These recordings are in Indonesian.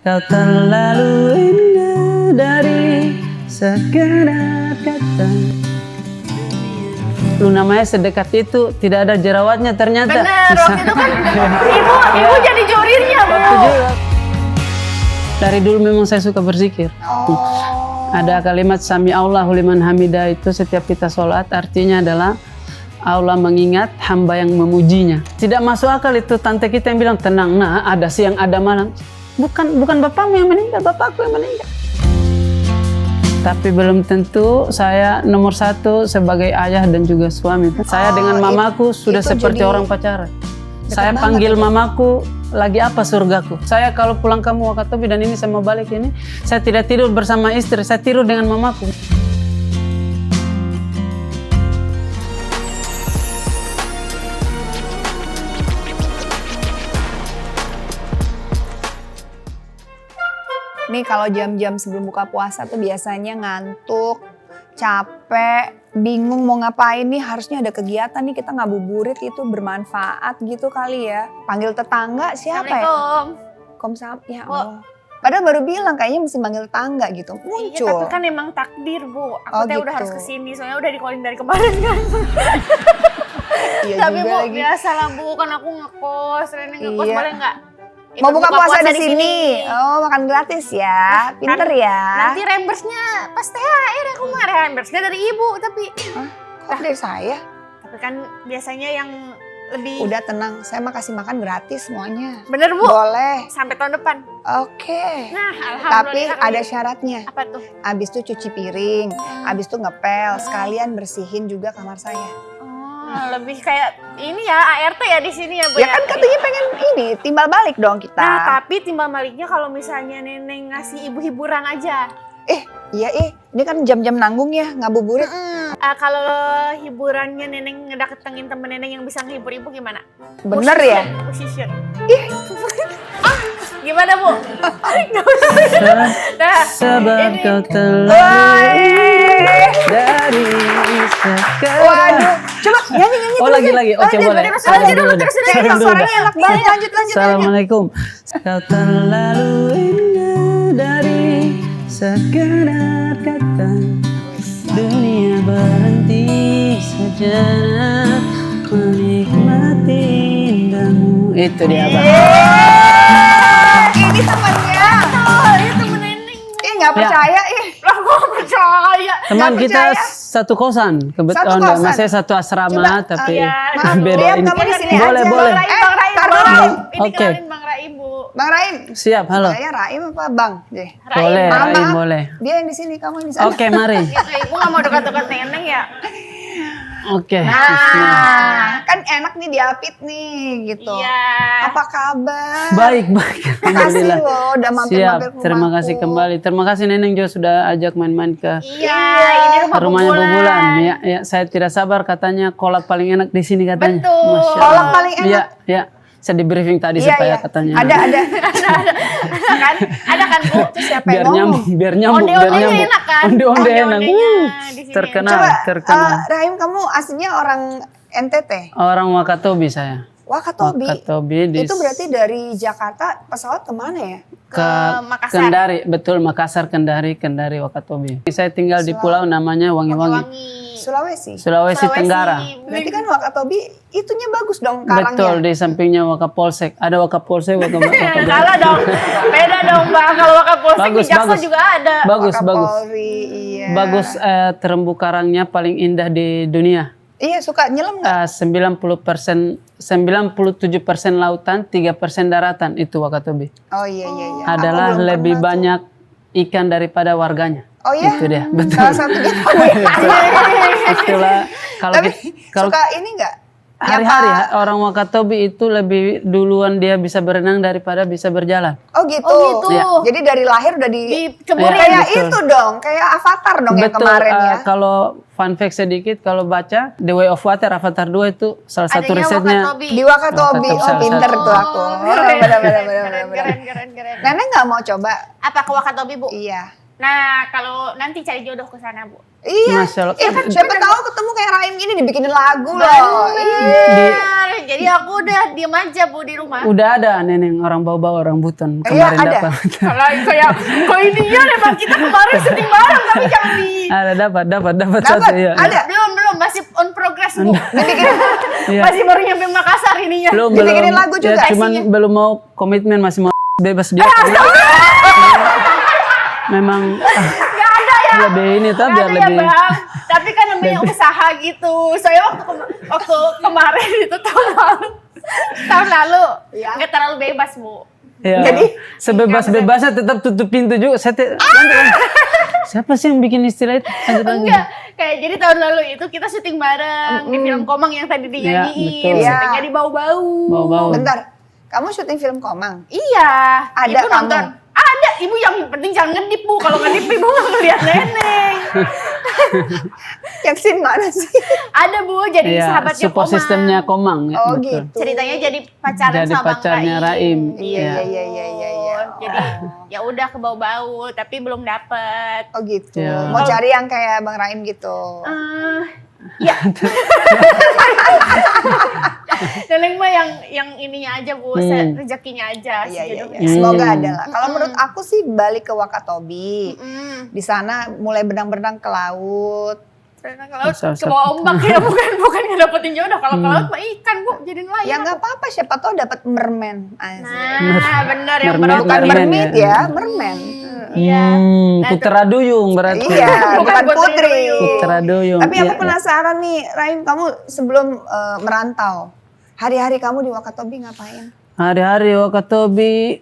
Kau terlalu indah dari sekedar kata. Lu namanya sedekat itu, tidak ada jerawatnya ternyata. Bener, waktu itu kan ibu jadi jurirnya, Bu. Waktu juga. Dari dulu memang saya suka berzikir. Ada kalimat Sami Allahu liman hamidah itu setiap kita sholat artinya adalah Allah mengingat hamba yang memujinya. Tidak masuk akal itu tante kita yang bilang tenang, nah ada siang ada malam. Bukan bapakmu yang meninggal, bapakku yang meninggal. Tapi belum tentu saya nomor satu sebagai ayah dan juga suami. Saya dengan mamaku sudah seperti orang pacaran. Saya panggil mamaku, lagi apa surgaku. Saya kalau pulang kamu Wakatobi dan ini saya mau balik ini, saya tidak tidur bersama istri, saya tidur dengan mamaku. Nih kalau jam-jam sebelum buka puasa tuh biasanya ngantuk, capek, bingung mau ngapain nih, harusnya ada kegiatan nih, kita ngabuburit itu bermanfaat gitu kali ya. Panggil tetangga siapa ya? Assalamualaikum. Komsam, ya Allah. Padahal baru bilang kayaknya mesti manggil tetangga gitu, muncul. Iya, tapi kan emang takdir, Bu. Aku Oh, udah gitu. harus kesini, soalnya udah di-callin dari kemarin kan. Iya Tapi juga Bu, lagi. biasa lah Bu, kan aku ngekos, Rene ngekos, Iya. boleh nggak? Mau Ikut buka puasa di sini. Oh, makan gratis ya. Pinter ya. Nanti reimburse-nya pas THR aku mah reimburse-nya dari ibu, tapi Kok dari saya? tapi kan biasanya yang lebih Udah tenang, saya mah kasih makan gratis semuanya. bener Bu, Boleh. sampai tahun depan. Oke. Nah, Tapi alhamdulillah. ada syaratnya. Apa tuh? Abis itu cuci piring, abis itu ngepel, sekalian bersihin juga kamar saya. Oh, lebih kayak ini ya ART ya di sini ya Bu Ya kan katanya pengen ini, timbal balik dong kita. Nah, tapi timbal baliknya kalau misalnya Neneng ngasih ibu hiburan aja. Iya ini kan jam-jam nanggung ya, ngabuburit. Kalau hiburannya Neneng ngedatengin temen Neneng yang bisa ngehibur ibu gimana? Bener ya? Musician. Gimana Bu? Nah, Sebab ini. kau terlalu dari sekedar. Waduh, coba nyanyi. Oh lagi, oke boleh. terus, Salam lanjut dulu, dulu dah. terus, Salam dulu dah. Suaranya enak banget, lanjut. Assalamualaikum. Kau terlalu indah dari sekedar kata. Dunia berhenti sejenak menikmati indahmu. Itu dia Bang. Ini temannya. Ini temen Neneng. Nggak percaya Lah kok percaya? Teman Nggak kita percaya. satu kosan, kebetulan Satu kosan. masih satu asrama Coba, tapi iya, Maaf, beda Liam, ini. kamu di sini Boleh, aja. boleh. Bang Raim, tar boleh. dulu. Ini Oke. kenalin Bang Raim, Bu. Bang Raim. Siap, halo. Saya Raim apa Bang? Deh. Boleh, Maaf, Raim, maaf. boleh. Dia yang di sini, kamu yang di sana. Oke, mari. Ibu gak mau dekat-dekat Neneng ya? Oke. Nah, kan enak nih diapit nih gitu. Iya. Apa kabar? Baik. Makasih Alhamdulillah. loh udah mampir-mampir Siap, ke rumahku. terima kasih kembali. Terima kasih Neneng juga sudah ajak main-main ke Iya, ini rumah rumahnya Bu Bu Bulan. Ya, saya tidak sabar katanya kolak paling enak di sini katanya. Betul. Masya Allah. Kolak paling enak? Iya. Saya di briefing tadi Iya, supaya iya. katanya. Ada. kan? Ada kan Bu? Itu siapa Biar yang ngomong? nyambung, biar nyambung. Onde-ondenya enak kan? Onde-onde enak. Onde-ondenya di sini. Terkenal, Coba, terkenal. Rahim kamu aslinya orang NTT? Orang Wakatobi saya. Wakatobi. Wakatobi di Itu berarti dari Jakarta pesawat kemana ya? ke Makassar. Kendari, betul Makassar, Kendari Wakatobi. Saya tinggal di pulau namanya Wangi-Wangi, Sulawesi. Sulawesi Tenggara. Berarti kan Wakatobi itunya bagus dong karangnya. Betul, di sampingnya Wakapolsek. Ada Wakapolsek, Wakapolsek. Salah dong. Beda dong Bang. Kalau Wakapolsek di Bagus, Jaksel bagus. juga ada. Bagus. Wakapolri, iya. Bagus, terumbu karangnya paling indah di dunia. Iya, suka nyelam nggak? 97% lautan, 3% daratan itu Wakatobi. Oh iya. Adalah Aku belum lebih pernah tuh. banyak ikan daripada warganya. Oh iya? Itu dia, betul. Salah satunya kamu ya? Itulah kalau Tapi kalau suka ini nggak? hari-hari Nyapa- orang Wakatobi itu lebih duluan dia bisa berenang daripada bisa berjalan. Oh gitu. Oh, gitu. Iya. Jadi dari lahir udah Dicemburin. Iya, kayak betul. itu dong, kayak Avatar dong yang Betul, kemarin ya. kalau fun fact sedikit, kalau baca The Way of Water, Avatar 2 itu salah satu Adanya risetnya. Wakatobi. Di Wakatobi, Wakatobi, oh salah pinter satu. tuh aku. Keren, Bener. keren. Nenek nggak mau coba? Apa ke Wakatobi Bu? Iya. Nah, kalau nanti cari jodoh ke sana Bu. Iya. Masya Allah. Siapa tahu ketemu kayak Raim gini dibikinin lagu loh. Benar. Jadi aku udah diem aja Bu di rumah. Udah ada neneng orang bawa-bawa orang buton Iya, kemarin ada. dapat. Kalau kayak kok ini ya memang kita kemarin syuting bareng tapi jangan di Ada dapat Dapat? satu ya. Ada? belum masih on progress Bu. Iya. Masih baru nyampe Makassar ininya. Dibikinin lagu juga Ya, cuman belum mau komitmen, masih mau bebas dia. Memang Gak ada ya. lebih ini tuh Gak biar ada ya lebih. Bang. Tapi kan namanya usaha gitu. Saya waktu kemarin itu tahun lalu nggak terlalu bebas Bu. Ya, Jadi, sebebas-bebasnya tetap tutup pintu juga. Siapa sih yang bikin istilah itu? Lanjut. Enggak, kayak jadi tahun lalu itu kita syuting bareng di film Komang yang tadi dinyanyiin, betul. syutingnya di Bau-Bau. Bau-bau. bentar. Kamu syuting film Komang? Iya, Ada ibu kamu? nonton. Ada, ibu yang penting jangan ngedip Bu, kalau ngedip ibu nggak ngeliat neneng. Yang scene mana sih? Ada Bu, jadi Iya, sahabatnya support Komang. sistemnya Komang. Ya, Oh betul. gitu. Ceritanya jadi pacaran Jadi sama pacarnya Bang Raim. Iya. Jadi ya udah ke Bau-Bau, tapi belum dapet. Oh gitu. Iya. Mau cari yang kayak Bang Raim gitu. Ya. Neneng mah yang ininya aja Bu, rezekinya aja. Iya. sejodohnya. Semoga ada lah. Kalau menurut aku sih balik ke Wakatobi. Mm. Di sana mulai berenang-berenang ke laut. Karena ke laut, Usah-usah. ke bawah ombak ya, bukan ngedapetin jodoh. Kalau ke laut mah ikan Bu, jadi nelayan. Ya nggak apa-apa, siapa tahu dapat merman. Asik. Nah, bener yang Mermaid, Bukan merman mermaid ya. ya, merman. Iya. Nah, Putra Duyung berarti. Iya, Bukan bukan Putri putri. Duyung. Putra Duyung. Tapi aku Iya, penasaran nih, Raim, kamu sebelum merantau, hari-hari kamu di Wakatobi ngapain? Hari-hari Wakatobi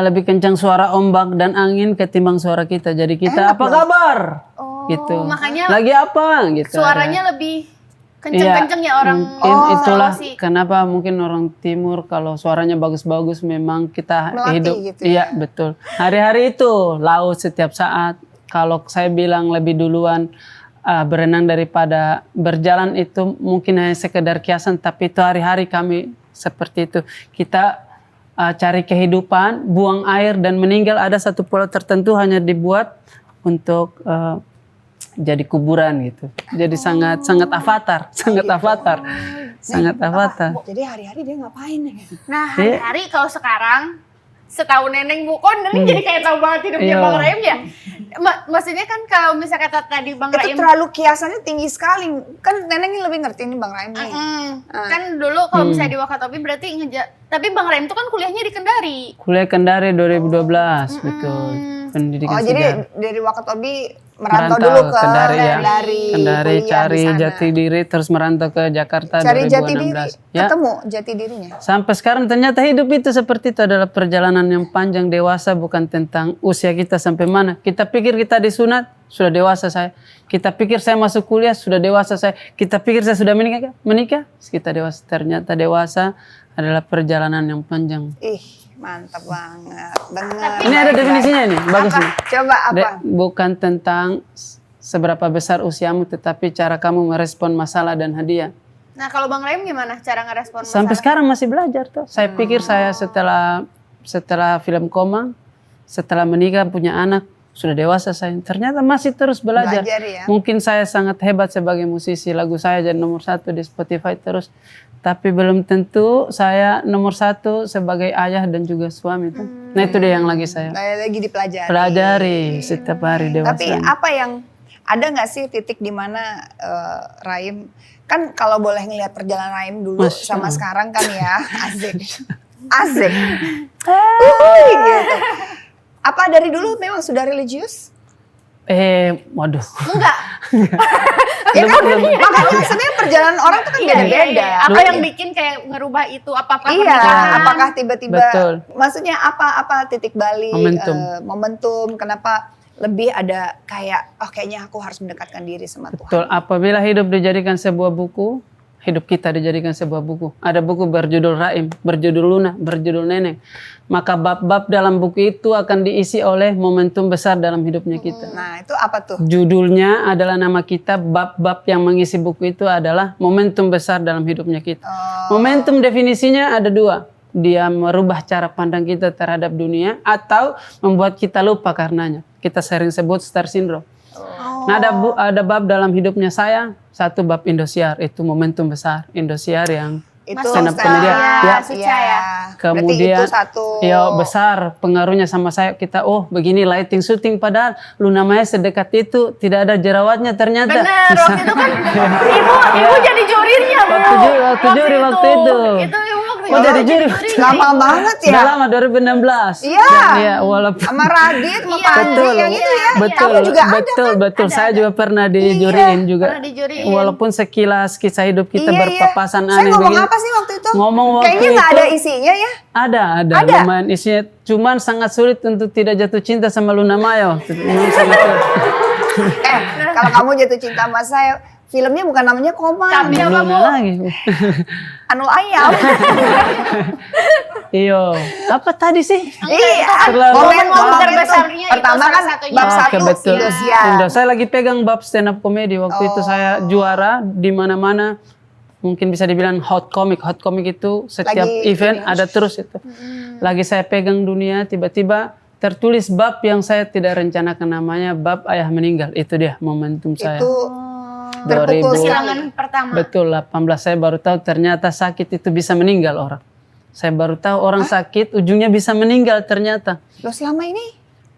lebih kencang suara ombak dan angin ketimbang suara kita. Jadi kita apa kabar? Gitu. makanya Lagi apa? Gitu. suaranya lebih kenceng-kenceng ya orang. Itulah Sulawesi. kenapa mungkin orang timur kalau suaranya bagus-bagus memang kita Melatih hidup. gitu Iya betul. Hari-hari itu laut setiap saat. Kalau saya bilang lebih duluan berenang daripada berjalan itu mungkin hanya sekedar kiasan, tapi itu hari-hari kami seperti itu. Kita cari kehidupan, buang air dan meninggal. Ada satu pulau tertentu hanya dibuat untuk jadi kuburan gitu. Jadi sangat avatar, sangat avatar. Jadi hari-hari dia ngapain ya? Nah, hari-hari kalau sekarang setahu neneng Bu, kok neneng jadi kayak tahu banget hidupnya Iya. Bang Raim ya. Maksudnya kan kalau misalnya kata tadi Bang Itu Raim, terlalu kiasannya tinggi sekali. Kan Neneng ini lebih ngerti nih Bang Raim nih. kan dulu kalau misalnya di Wakatobi berarti tapi Bang Raim tuh kan kuliahnya di Kendari. Kuliah Kendari 2012, betul. Pendidikan Oh sejarah. jadi dari Wakatobi merantau dulu ke Kendari ya. Kendari Kendari kuliah cari di sana. jati diri terus merantau ke Jakarta Cari 2016. jati diri, Ya. ketemu jati dirinya. Sampai sekarang ternyata hidup itu seperti itu adalah perjalanan yang panjang dewasa, bukan tentang usia kita sampai mana. Kita pikir kita disunat, sudah dewasa saya. Kita pikir saya masuk kuliah, sudah dewasa saya. Kita pikir saya sudah menikah, kita dewasa. Ternyata dewasa adalah perjalanan yang panjang. Ih, mantap banget. Dengar. Ini ada definisinya nih, bagus Apa? nih. Coba apa? Bukan tentang seberapa besar usiamu, tetapi cara kamu merespon masalah dan hadiah. Nah, kalau Bang Raim gimana cara ngerespon masalah? Sampai sekarang masih belajar tuh. Saya pikir saya setelah film Komang, setelah menikah punya anak, sudah dewasa saya. Ternyata masih terus belajar. Belajar ya. Mungkin saya sangat hebat sebagai musisi, lagu saya jadi nomor 1 di Spotify terus. Tapi belum tentu saya nomor 1 sebagai ayah dan juga suami tuh. Nah itu dia yang lagi saya Lagi dipelajari. pelajari setiap hari dewasa. Tapi apa yang ada nggak sih titik di mana Raim kan kalau boleh ngelihat perjalanan Raim dulu Masya sama Allah. sekarang kan ya asik gitu. Apa dari dulu memang sudah religius? Waduh. Enggak. Ya kan makanya sebenarnya perjalanan orang tuh kan beda-beda. Apa yang bikin kayak ngerubah itu? Apakah Iya, pernikahan? apakah tiba-tiba Betul. maksudnya apa titik balik Momentum. kenapa lebih ada kayak kayaknya aku harus mendekatkan diri sama Tuhan. Betul, apabila hidup dijadikan sebuah buku, hidup kita dijadikan sebuah buku. Ada buku berjudul Raim, berjudul Luna, berjudul Neneng. Maka bab-bab dalam buku itu akan diisi oleh momentum besar dalam hidupnya kita. Nah, itu apa tuh? Judulnya adalah nama kita, bab-bab yang mengisi buku itu adalah momentum besar dalam hidupnya kita. Momentum definisinya ada 2. Dia merubah cara pandang kita terhadap dunia atau membuat kita lupa karenanya. Kita sering sebut star syndrome. Nah ada bab dalam hidupnya saya, satu bab Indosiar, itu momentum besar Indosiar yang Itu stand up stand comedy. up. Ya. Suca ya. Kemudian Berarti itu satu. ya besar pengaruhnya sama saya, kita begini lighting syuting, padahal Luna Maya sedekat itu tidak ada jerawatnya ternyata. Bener, Bisa. waktu itu kan ibu jadi jurinya, Bu. Waktu juri waktu itu. Itu ibu waktu Oh, jadi juri. Lama banget ya. Sudah lama 2016. Iya. Iya, walaupun Sama Radit, sama Iya, Pandri betul, yang itu ya. betul, Kamu juga ada betul, kan? betul. Ada, Saya ada. juga pernah dijuriin juga. Pernah dijuriin. Walaupun sekilas kisah hidup kita Iya, berpapasan Saya aneh ngomong begini. apa sih waktu itu? Ngomong waktu Kayaknya nggak itu ada isinya ya. Ada, Ada? lumayan isinya. Cuman sangat sulit untuk tidak jatuh cinta sama Luna Maya. Memang sangat sulit. Kalau kamu jatuh cinta sama saya, filmnya bukan namanya Koma. Tapi apa, Bu? Luna lagi. Anul Ayam. Iyo, apa tadi sih? Iya, Terlalu- momen-momen Momen terbesarnya itu pertama salah kan satunya. bab Oke, satu betul. Indosiar. Saya lagi pegang bab stand up comedy waktu itu, saya juara di mana-mana. Mungkin bisa dibilang hot comic itu setiap Lagi event ini. ada terus itu. Lagi saya pegang dunia, tiba-tiba tertulis bab yang saya tidak rencanakan, namanya bab ayah meninggal. Itu dia momentum saya. Itu 2000. terpukul Kehilangan sekali. pertama. Betul, 18 saya baru tahu ternyata sakit itu bisa meninggal orang. Saya baru tahu orang sakit ujungnya bisa meninggal ternyata. Loh selama ini?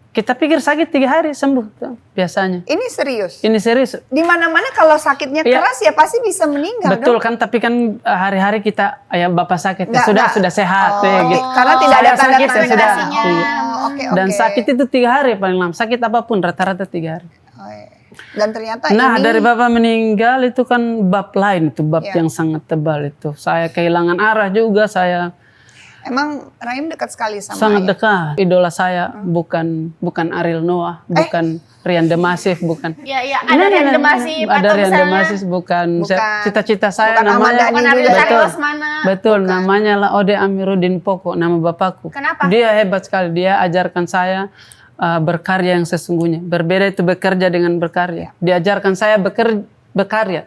Kita pikir sakit 3 hari sembuh tuh, biasanya. Ini serius? Ini serius. Di mana-mana kalau sakitnya Iya. keras ya pasti bisa meninggal Betul dong. kan, tapi kan hari-hari kita bapak sakit ya Nggak. sudah sehat Oh, ya, gitu. karena tidak ada Saya sakit, saya tanda-tanda. sudah. Indikasinya. Iya. Oh, oke, Dan oke. sakit itu 3 hari paling lama. Sakit apapun rata-rata 3 hari. Oh, iya. Dan ternyata Nah ini dari bapak meninggal itu kan bab lain, itu bab Iya. yang sangat tebal itu. Saya kehilangan arah juga, saya emang Rahim dekat sekali sama sangat ayah. dekat. Idola saya bukan Ariel Noah, bukan Rian Demasif, bukan. Iya, ada Rian Demasif Ada atau Rian misalnya Demasif, bukan. Bukan. Cita-cita saya Bukan Ahmad namanya. Dhani bukan juga. Ariel Betul. Rosmana. Betul, namanya lah Ode Amiruddin Poko, nama bapakku. Kenapa? Dia hebat sekali, dia ajarkan saya berkarya yang sesungguhnya. Berbeda itu bekerja dengan berkarya. Diajarkan saya berkarya.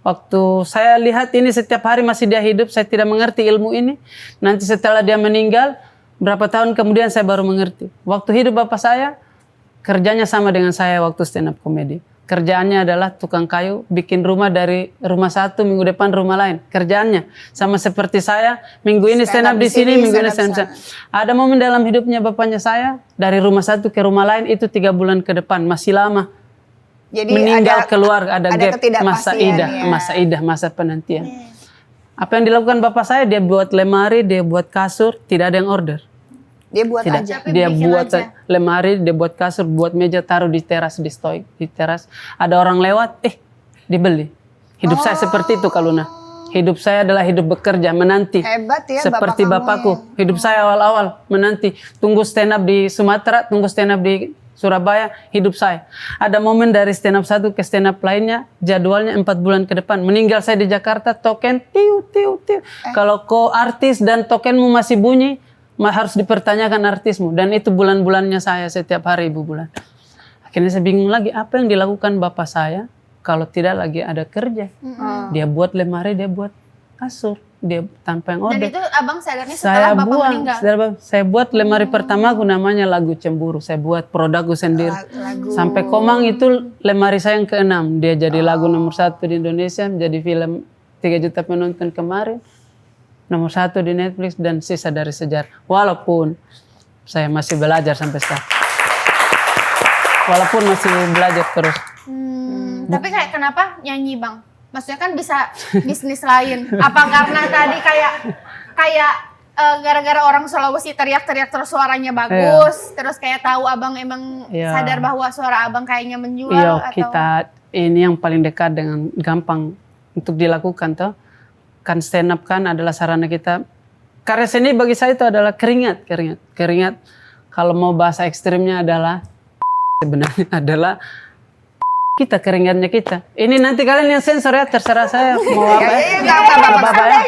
Waktu saya lihat ini setiap hari masih dia hidup, saya tidak mengerti ilmu ini. Nanti setelah dia meninggal, berapa tahun kemudian saya baru mengerti. Waktu hidup bapak saya, kerjanya sama dengan saya waktu stand up comedy. Kerjaannya adalah tukang kayu, bikin rumah dari rumah satu, minggu depan rumah lain. Kerjaannya sama seperti saya, minggu ini stand up di sini, minggu ini stand up. Ada momen dalam hidupnya bapaknya saya, dari rumah satu ke rumah lain itu 3 bulan ke depan, masih lama. Jadi Meninggal ada, keluar, ada gap, masa ketidakpastian, idah, masa penantian. Apa yang dilakukan bapak saya, dia buat lemari, dia buat kasur, tidak ada yang order. Dia buat Tidak. aja. Tapi Dia bikin buat aja. lemari, dia buat kasur, buat meja, taruh di teras, di stoik, di teras. Ada orang lewat, dibeli. Hidup saya seperti itu, Kaluna. Hidup saya adalah hidup bekerja, menanti. Hebat ya Seperti bapak kamu bapakku. Hidup saya awal-awal menanti. Tunggu stand up di Sumatera, tunggu stand up di Surabaya, hidup saya. Ada momen dari stand up satu ke stand up lainnya, jadwalnya 4 bulan ke depan. Meninggal saya di Jakarta, token, tiu. Kalau kau artis dan tokenmu masih bunyi, harus dipertanyakan artismu. Dan itu bulan-bulannya saya setiap hari, Ibu Bulan. Akhirnya saya bingung lagi, apa yang dilakukan bapak saya kalau tidak lagi ada kerja. Dia buat lemari, dia buat kasur, dia tanpa yang Dan order. itu abang sadarnya Saya setelah bapak buang, meninggal. saya buat lemari pertamaku namanya Lagu Cemburu. Saya buat produkku sendiri. lagu. Sampai Komang itu lemari saya yang ke-6. Dia jadi lagu nomor 1 di Indonesia, menjadi film 3 juta penonton kemarin. Nomor 1 di Netflix dan Sisa dari Sejarah. Walaupun saya masih belajar sampai sekarang. Walaupun masih belajar terus. Tapi kayak kenapa nyanyi bang? Maksudnya kan bisa bisnis lain. Apa karena tadi kayak gara-gara orang Sulawesi teriak-teriak terus suaranya bagus, terus kayak tahu abang emang Iya. sadar bahwa suara abang kayaknya menjual Iya, atau kita ini yang paling dekat dengan gampang untuk dilakukan toh. Kan stand up kan adalah sarana kita. Karya seni bagi saya itu adalah keringat. Kalau mau bahasa ekstrimnya adalah sebenarnya adalah kita, keringatnya kita. Ini nanti kalian yang sensor ya, terserah saya mau apa. Nggak apa-apa. ya.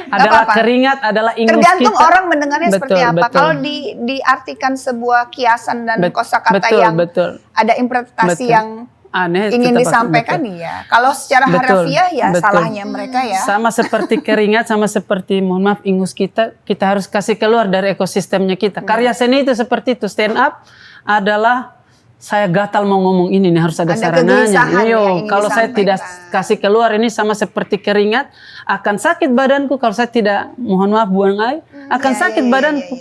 Adalah apa-apa. keringat, adalah ingus Tergantung kita. orang mendengarnya seperti Betul, apa. betul. Kalau diartikan sebuah kiasan dan kosakata betul, yang betul. ada interpretasi Betul. yang Aneh, ingin tetap disampaikan betul. ya. Kalau secara Betul, harafiah ya betul. salahnya mereka ya. Sama seperti keringat, sama seperti mohon maaf ingus kita harus kasih keluar dari ekosistemnya kita. Karya seni itu seperti itu. Stand up adalah saya gatal mau ngomong ini nih, harus ada sarananya. kegelisahan ya, ingin Kalau saya tidak disampaikan. kasih keluar ini sama seperti keringat, akan sakit badanku. Kalau saya tidak, mohon maaf, buang air, akan sakit badanku.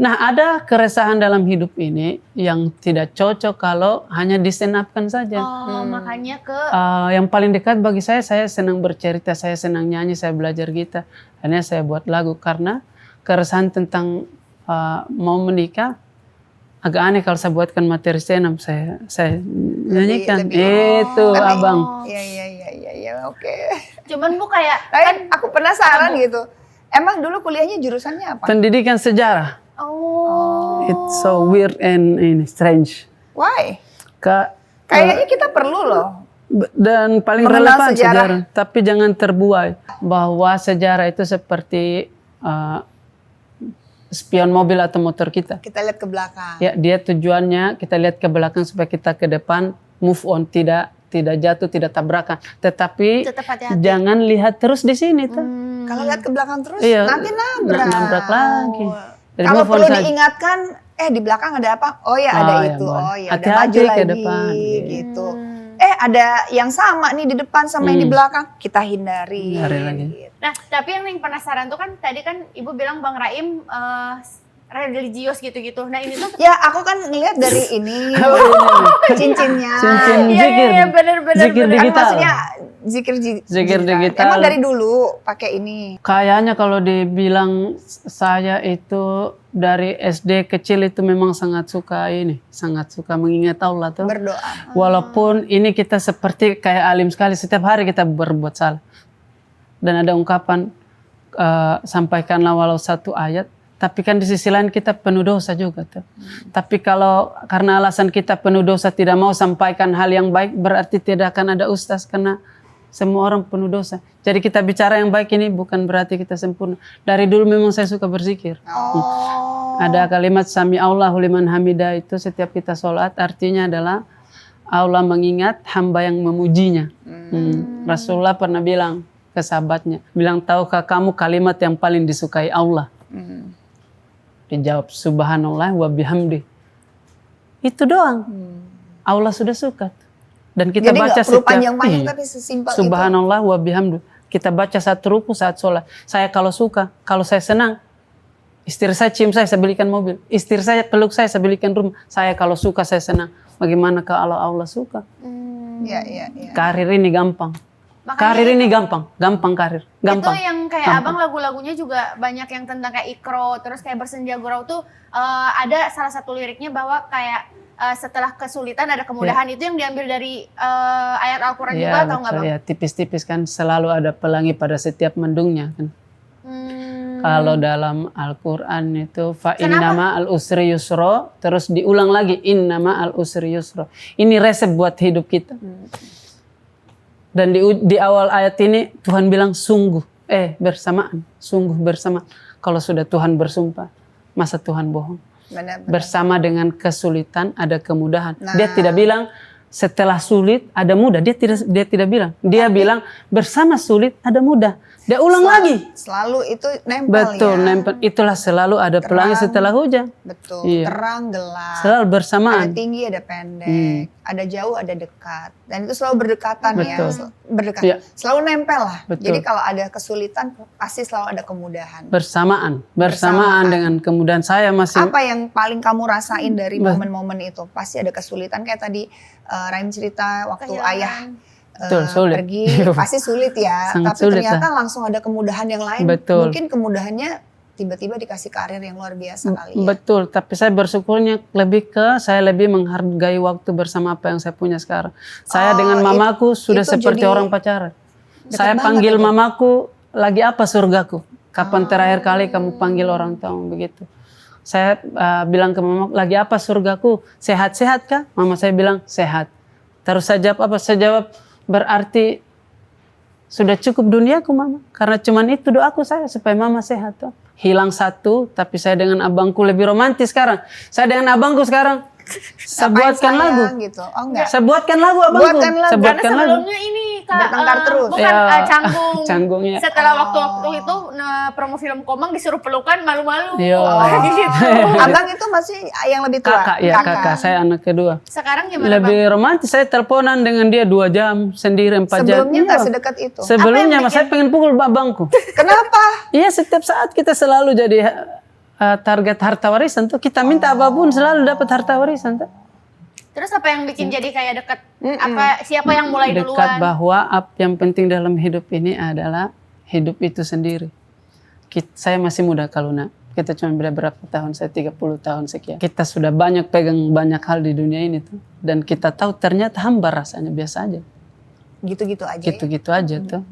Nah, ada keresahan dalam hidup ini yang tidak cocok kalau hanya disenapkan saja. Makanya Yang paling dekat bagi saya senang bercerita, saya senang nyanyi, saya belajar gitar. Akhirnya saya buat lagu karena keresahan tentang mau menikah. Agak aneh kalau saya buatkan materi senam, saya nyanyikan. Itu abang. Iya, oke. cuman Bu kayak Kan aku penasaran gitu. Emang dulu kuliahnya jurusannya apa? Pendidikan sejarah. It's so weird and strange. Why? Eh, Kayaknya kita perlu loh. Dan paling mengenal relevan sejarah. sejarah. Tapi jangan terbuai bahwa sejarah itu seperti spion mobil atau motor kita. Kita lihat ke belakang. Ya, dia tujuannya kita lihat ke belakang supaya kita ke depan move on, tidak jatuh, tidak tabrakan. Tetapi tetap hati-hati. jangan lihat terus di sini tuh. Kalau lihat ke belakang terus Iya, nanti nabrak. nabrak lagi. Jadi Kalau move on perlu saja. diingatkan, di belakang ada apa? Oh ya ada ya, itu. boleh. Oh ya, ada Hati-hati maju ke lagi depan. gitu. Ada yang sama nih di depan sama yang di belakang, kita hindari. Hindari lagi. Gitu. Nah, tapi yang penasaran tuh kan tadi kan Ibu bilang Bang Raim religius gitu-gitu. Nah, ini tuh Ya aku kan ngelihat dari ini cincinnya. Cincin Iya, zikir. bener. Zikir Kan digital. maksudnya zikir digital. Emang dari dulu pakai ini. Kayaknya kalau dibilang saya itu dari SD kecil itu memang sangat suka mengingat Allah tuh. Berdoa. Walaupun ini kita seperti kayak alim sekali, setiap hari kita berbuat salah. Dan ada ungkapan sampaikanlah walau satu ayat, tapi kan di sisi lain kita penuh dosa juga tuh. Tapi kalau karena alasan kita penuh dosa tidak mau sampaikan hal yang baik, berarti tidak akan ada ustaz karena semua orang penuh dosa. Jadi kita bicara yang baik ini bukan berarti kita sempurna. Dari dulu memang saya suka berzikir. Ada kalimat sami Allahu liman hamidah itu setiap kita sholat artinya adalah Allah mengingat hamba yang memujinya. Rasulullah pernah bilang ke sahabatnya, bilang tahukah kamu kalimat yang paling disukai Allah? Dijawab subhanallah wa bihamdi. Itu doang. Allah sudah suka. Dan kita Jadi baca nggak perlu setiap panjang-panjang tapi sesimpel itu. subhanallah wa bihamdi. Kita baca satu ruku saat sholat. Saya kalau suka, kalau saya senang, istri saya cium saya belikan mobil. Istri saya peluk saya belikan rumah. Saya kalau suka, saya senang. Bagaimana kalau Allah suka? Iya. Karir ini gampang. Makanya Karir ini gampang karir. Gampang. itu yang kayak abang lagu-lagunya juga banyak yang tentang kayak ikro, terus kayak bersenja gurau tuh ada salah satu liriknya bahwa kayak setelah kesulitan ada kemudahan. Itu yang diambil dari ayat Al-Quran juga atau enggak Bang? Ya, tipis-tipis kan selalu ada pelangi pada setiap mendungnya kan. Kalau dalam Al-Quran itu fa innama al-usri yusra, terus diulang lagi innama al-usri yusra. Ini resep buat hidup kita. Dan di awal ayat ini Tuhan bilang sungguh, bersamaan, sungguh bersama. Kalau sudah Tuhan bersumpah, masa Tuhan bohong? Benar. Bersama dengan kesulitan ada kemudahan. Dia tidak bilang setelah sulit ada mudah. Dia tidak bilang. Dia bilang bersama sulit ada mudah. Dia ulang lagi. Selalu itu nempel. Betul, nempel. Itulah selalu ada pelangi setelah hujan. Betul. Iya. Terang gelap. Selalu bersamaan. Ada tinggi ada pendek. Ada jauh ada dekat. Dan itu selalu berdekatan Betul. ya. Berdekat. Iya. Selalu nempel lah. Betul. Jadi kalau ada kesulitan pasti selalu ada kemudahan. Bersamaan dengan kemudahan. Saya masih Apa yang paling kamu rasain dari momen-momen itu? Pasti ada kesulitan kayak tadi Raim cerita waktu ayah Betul, sulit. pergi pasti sulit ya. Sangat Tapi sulit ternyata langsung ada kemudahan yang lain. Betul. Mungkin kemudahannya tiba-tiba dikasih karir yang luar biasa kali ya. Betul, tapi saya bersyukurnya saya lebih menghargai waktu bersama apa yang saya punya sekarang. Saya dengan mamaku sudah itu seperti jadi orang pacaran. Saya banget panggil itu. mamaku, lagi apa surgaku? Kapan terakhir kali kamu panggil orang tua begitu? Saya bilang ke mamaku, lagi apa surgaku? Sehat-sehat kah? Mama saya bilang, sehat. Terus saya jawab apa? Saya jawab, berarti sudah cukup duniaku mama. Karena cuman itu doaku saya supaya mama sehat. Tuh. Hilang satu, tapi saya dengan abangku lebih romantis sekarang. Saya dengan abangku sekarang, saya buatkan lagu. Gitu. Oh enggak. Saya buatkan lagu abangku. Buatkan lagu. Saya Karena buatkan lagu. sebelumnya ini Kak. Bertengkar terus. Bukan Ya, canggung. canggungnya. Setelah waktu itu promo film Komang disuruh pelukan malu-malu. Iya. Gitu. Abang itu masih yang lebih tua? Kakak, ya kakak. Saya anak kedua. Sekarang gimana Lebih Bang? romantis, saya teleponan dengan dia 2 jam, sendiri 4 jam. Sebelumnya nggak Iya. sedekat itu? Sebelumnya Apa yang saya pengen pukul abangku. Kenapa? Iya, setiap saat kita selalu jadi target harta warisan tuh. Kita minta apapun selalu dapat harta warisan tuh. Terus apa yang bikin jadi kayak deket? Apa siapa yang mulai Dekat duluan? bahwa yang penting dalam hidup ini adalah hidup itu sendiri. Saya masih muda kalau nak. Kita cuma beda berapa tahun, saya 30 tahun sekian. Kita sudah banyak pegang banyak hal di dunia ini tuh. Dan kita tahu ternyata hambar rasanya biasa aja. Gitu-gitu aja. Gitu-gitu aja tuh.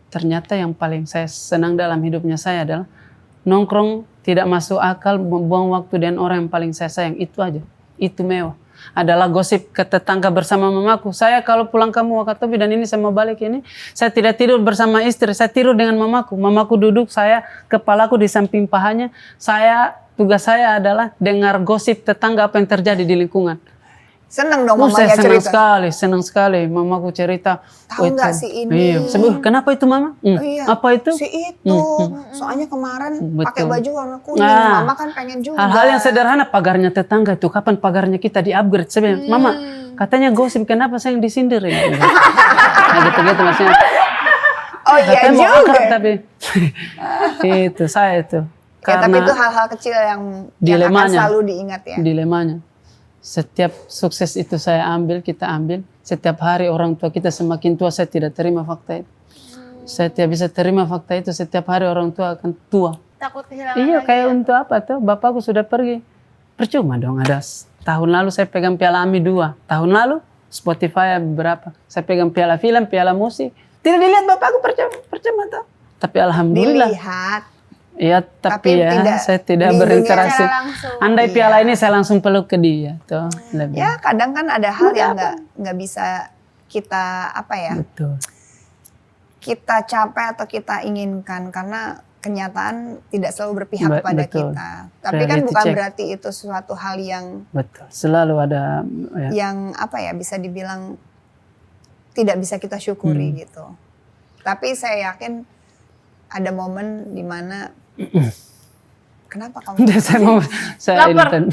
Ternyata yang paling saya senang dalam hidupnya saya adalah nongkrong tidak masuk akal, membuang waktu dengan orang yang paling saya sayang. Itu aja. Itu mewah. Adalah gosip ke tetangga bersama mamaku. Saya kalau pulang kamu Wakatobi dan ini saya mau balik ini, saya tidak tidur bersama istri, saya tidur dengan mamaku. Mamaku duduk, saya kepalaku di samping pahanya. Tugas saya adalah dengar gosip tetangga apa yang terjadi di lingkungan. Seneng dong Saya mamanya senang cerita. senang sekali. Mamaku cerita. Tahu nggak si ini? Iya. Kenapa itu mama? Iya. Apa itu? Si itu. Soalnya kemarin pakai Betul. baju warna kuning. Nah, Mama kan pengen juga. Hal-hal yang sederhana, pagarnya tetangga itu. Kapan pagarnya kita di-upgrade? Saya bilang, Mama, katanya gosip, kenapa saya yang disindir? Nah, gitu-gitu maksudnya. Oh iya Katanya mau akrab juga. tapi. Itu, saya itu. Ya, tapi Karena itu hal-hal kecil yang akan dilemanya. selalu diingat ya. dilemanya. Setiap sukses itu saya ambil, kita ambil. Setiap hari orang tua kita semakin tua, saya tidak terima fakta itu. Saya tidak bisa terima fakta itu, setiap hari orang tua akan tua. Takut kehilangan Iya, lagi kayak ya? untuk apa tuh? Bapakku sudah pergi. Percuma dong ada. Tahun lalu saya pegang piala AMI 2. Tahun lalu Spotify berapa? Saya pegang piala film, piala musik. Tidak dilihat bapakku, percuma tuh. Tapi alhamdulillah. Dilihat. Iya, tapi ya saya tidak di berinteraksi. Secara langsung. Andai piala ini saya langsung peluk ke dia, tuh lebih. Ya kadang kan ada hal yang nggak bisa kita Betul. kita capai atau kita inginkan karena kenyataan tidak selalu berpihak kepada Betul. kita. Tapi kan Reality bukan check. berarti itu suatu hal yang Betul. Selalu ada ya. yang bisa dibilang tidak bisa kita syukuri gitu. Tapi saya yakin ada momen di mana kenapa kamu? saya Lapar. ini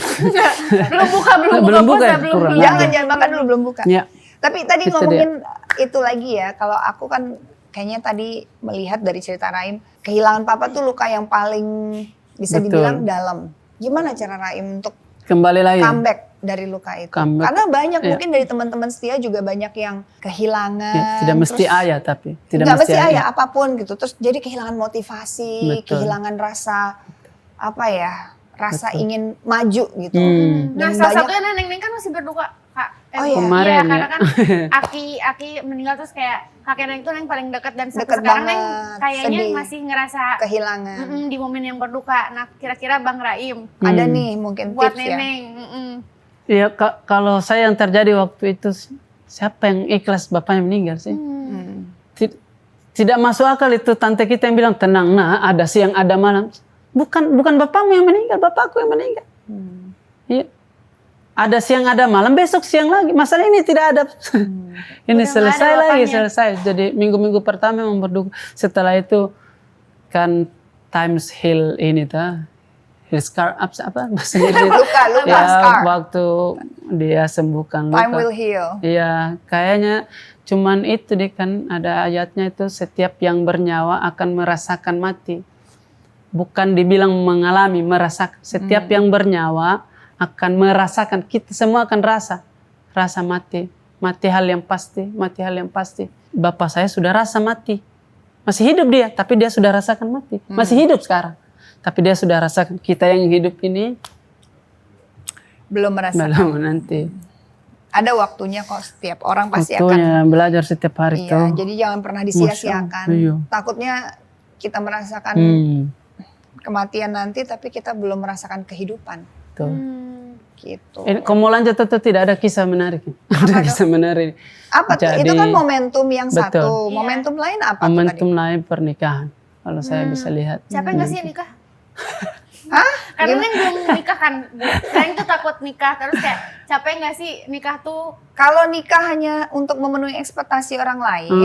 belum buka Belum buka puasa, ya? belum Kurang. Jangan makan dulu belum buka. Ya. Tapi tadi Itu ngomongin itu lagi ya, kalau aku kan kayaknya tadi melihat dari cerita Raim, kehilangan papa tuh luka yang paling bisa Betul. dibilang dalam. Gimana cara Raim untuk Kembali lagi. comeback dari luka itu? Comeback. Karena banyak Iya. mungkin dari teman-teman setia juga banyak yang kehilangan. Ya, tidak mesti terus ayah tapi tidak nggak mesti ayah. ayah apapun gitu. Terus jadi kehilangan motivasi, Betul. kehilangan rasa rasa ingin maju gitu. Nah, Dan salah banyak- satunya Neneng kan masih berduka, Kak. Oh, iya. Kemarin Iya, ya. karena kan Aki meninggal terus kayak kakek Neng itu Neng paling dekat dan sampai Deket sekarang Neng banget, kayaknya sedih. masih ngerasa kehilangan. di momen yang berduka. Nah, kira-kira Bang Raim Ada nih mungkin buat tips ya. Neneng. Iya, kalau saya yang terjadi waktu itu, siapa yang ikhlas bapaknya meninggal sih? Tidak masuk akal itu tante kita yang bilang tenang, nah ada siang ada malam. Bukan bapakmu yang meninggal, bapakku yang meninggal. Iya. Ada siang ada malam, besok siang lagi. Masalah ini tidak ada. Ini Udah nggak selesai ada lagi, bapaknya. selesai. Jadi minggu-minggu pertama memang berduka. Setelah itu kan times heal ini tuh. Heal scar apa bahasa Inggris? Luka Ya, scar. waktu dia sembuhkan Time luka. will heal. Iya, kayaknya cuman itu deh kan ada ayatnya itu setiap yang bernyawa akan merasakan mati. Bukan dibilang mengalami, merasakan. Setiap yang bernyawa akan merasakan, kita semua akan rasa mati. Mati hal yang pasti, mati hal yang pasti. Bapak saya sudah rasa mati. Masih hidup dia, tapi dia sudah rasakan mati. Masih hidup sekarang. Tapi dia sudah rasakan, kita yang hidup ini Belum merasakan. belum nanti. Ada waktunya kok, setiap orang pasti akan. Waktunya belajar setiap hari Iya, tuh. jadi jangan pernah disia-siakan. Masya Allah, iya. Takutnya kita merasakan kematian nanti tapi kita belum merasakan kehidupan Tuh. gitu. Kamu mau lanjut atau tidak ada kisah menarik? Ada kisah menarik. Apa tuh? Itu Jadi, kan momentum yang betul. satu. Iya. Momentum lain apa tuh Momentum tadi? lain pernikahan. Kalau saya bisa lihat. Capek nggak sih nikah? Hah? Karena Neng belum nikah kan, Bu. Neng tuh takut nikah, terus kayak capek nggak sih nikah tuh? Kalau nikah hanya untuk memenuhi ekspektasi orang lain,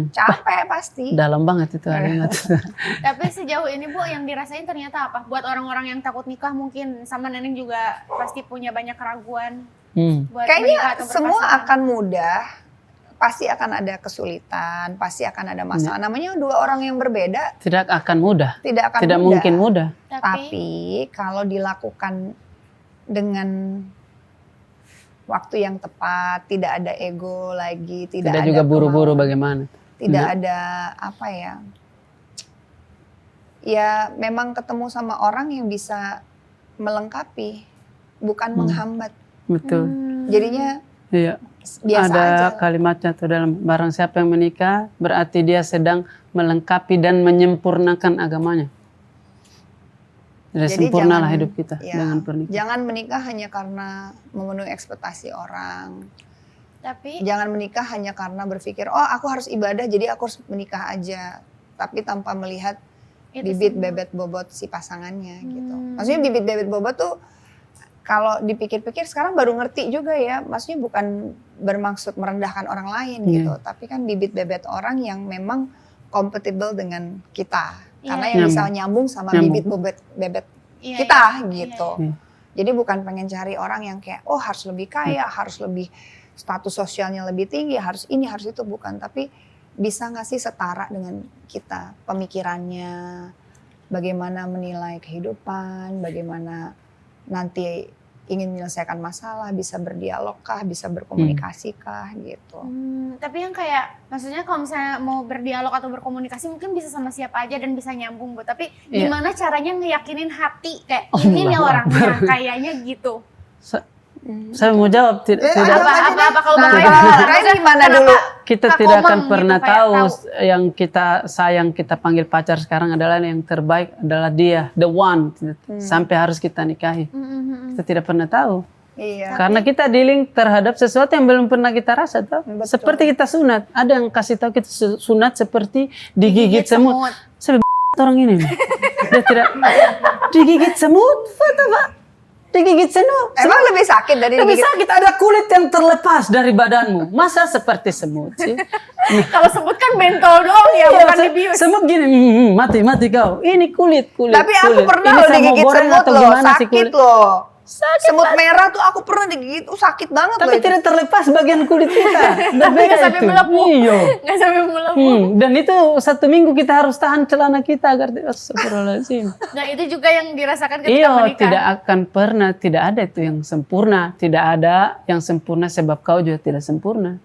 capek pasti. Dalam banget itu kalimat. Tapi sejauh ini Bu yang dirasain ternyata apa? Buat orang-orang yang takut nikah mungkin sama Neneng juga pasti punya banyak keraguan buat menikah Kayaknya atau semua berpasangan. akan mudah, pasti akan ada kesulitan, pasti akan ada masalah. Namanya dua orang yang berbeda, Tidak akan mudah. tidak akan Tidak mudah. mungkin mudah. Tapi kalau dilakukan dengan waktu yang tepat, tidak ada ego lagi, tidak ada juga buru-buru kemauan, bagaimana. tidak ada apa ya. Ya memang ketemu sama orang yang bisa melengkapi, bukan menghambat. Betul. Jadinya Iya. biasa Ada aja. kalimatnya tuh dalam barang siapa yang menikah berarti dia sedang melengkapi dan menyempurnakan agamanya. Jadi sempurnalah hidup kita ya, dengan pernikahan. jangan menikah hanya karena memenuhi ekspektasi orang. Tapi Jangan menikah hanya karena berpikir, oh aku harus ibadah jadi aku harus menikah aja. Tapi tanpa melihat itu bibit semua. bebet bobot si pasangannya gitu. Maksudnya bibit bebet bobot tuh kalau dipikir-pikir sekarang baru ngerti juga ya. Maksudnya bukan bermaksud merendahkan orang lain gitu. Tapi kan bibit bebet orang yang memang compatible dengan kita. Karena yang bisa nyambung sama bibit bebet Iya, kita iya, gitu. iya. Jadi bukan pengen cari orang yang kayak oh harus lebih kaya, harus lebih status sosialnya lebih tinggi, harus ini, harus itu, bukan. Tapi bisa nggak sih setara dengan kita pemikirannya, bagaimana menilai kehidupan, bagaimana nanti ingin menyelesaikan masalah, bisa berdialog kah, bisa berkomunikasi kah gitu. Tapi yang kayak maksudnya kalau misalnya mau berdialog atau berkomunikasi mungkin bisa sama siapa aja dan bisa nyambung Bu. Tapi gimana caranya ngeyakinin hati kayak ini nih orangnya kayaknya gitu. Saya mau jawab tidak. Apa kalau Bang Rai gimana dulu? Kita tidak akan pernah tahu yang kita sayang, kita panggil pacar sekarang adalah yang terbaik adalah dia, the one. Sampai harus kita nikahi. Kita tidak pernah tahu. Iya. Karena kita dealing terhadap sesuatu yang belum pernah kita rasa. Tahu? Seperti kita sunat. Ada yang kasih tahu kita sunat seperti digigit semut. Saya orang ini. Dia tidak digigit semut. Foto Pak. Digigit semut. Emang lebih sakit dari Lebih digigit? sakit, ada kulit yang terlepas dari badanmu. Masa seperti semut sih? Kalau sebut kan mentol doang ya, bukan dibius. Semut gini, mati kau. Ini kulit. Tapi aku pernah loh digigit semut loh, sakit loh. Semut merah tuh aku pernah digigit, sakit banget loh. Tapi tidak terlepas bagian kulit kita. Nggak sampai melepuh. Iya. Nggak sampai melepuh. Dan itu 1 minggu kita harus tahan celana kita agar astagfirullahaladzim. Nah itu juga yang dirasakan ketika Iya, menikah. tidak akan pernah, tidak ada itu yang sempurna. Tidak ada yang sempurna sebab kau juga tidak sempurna.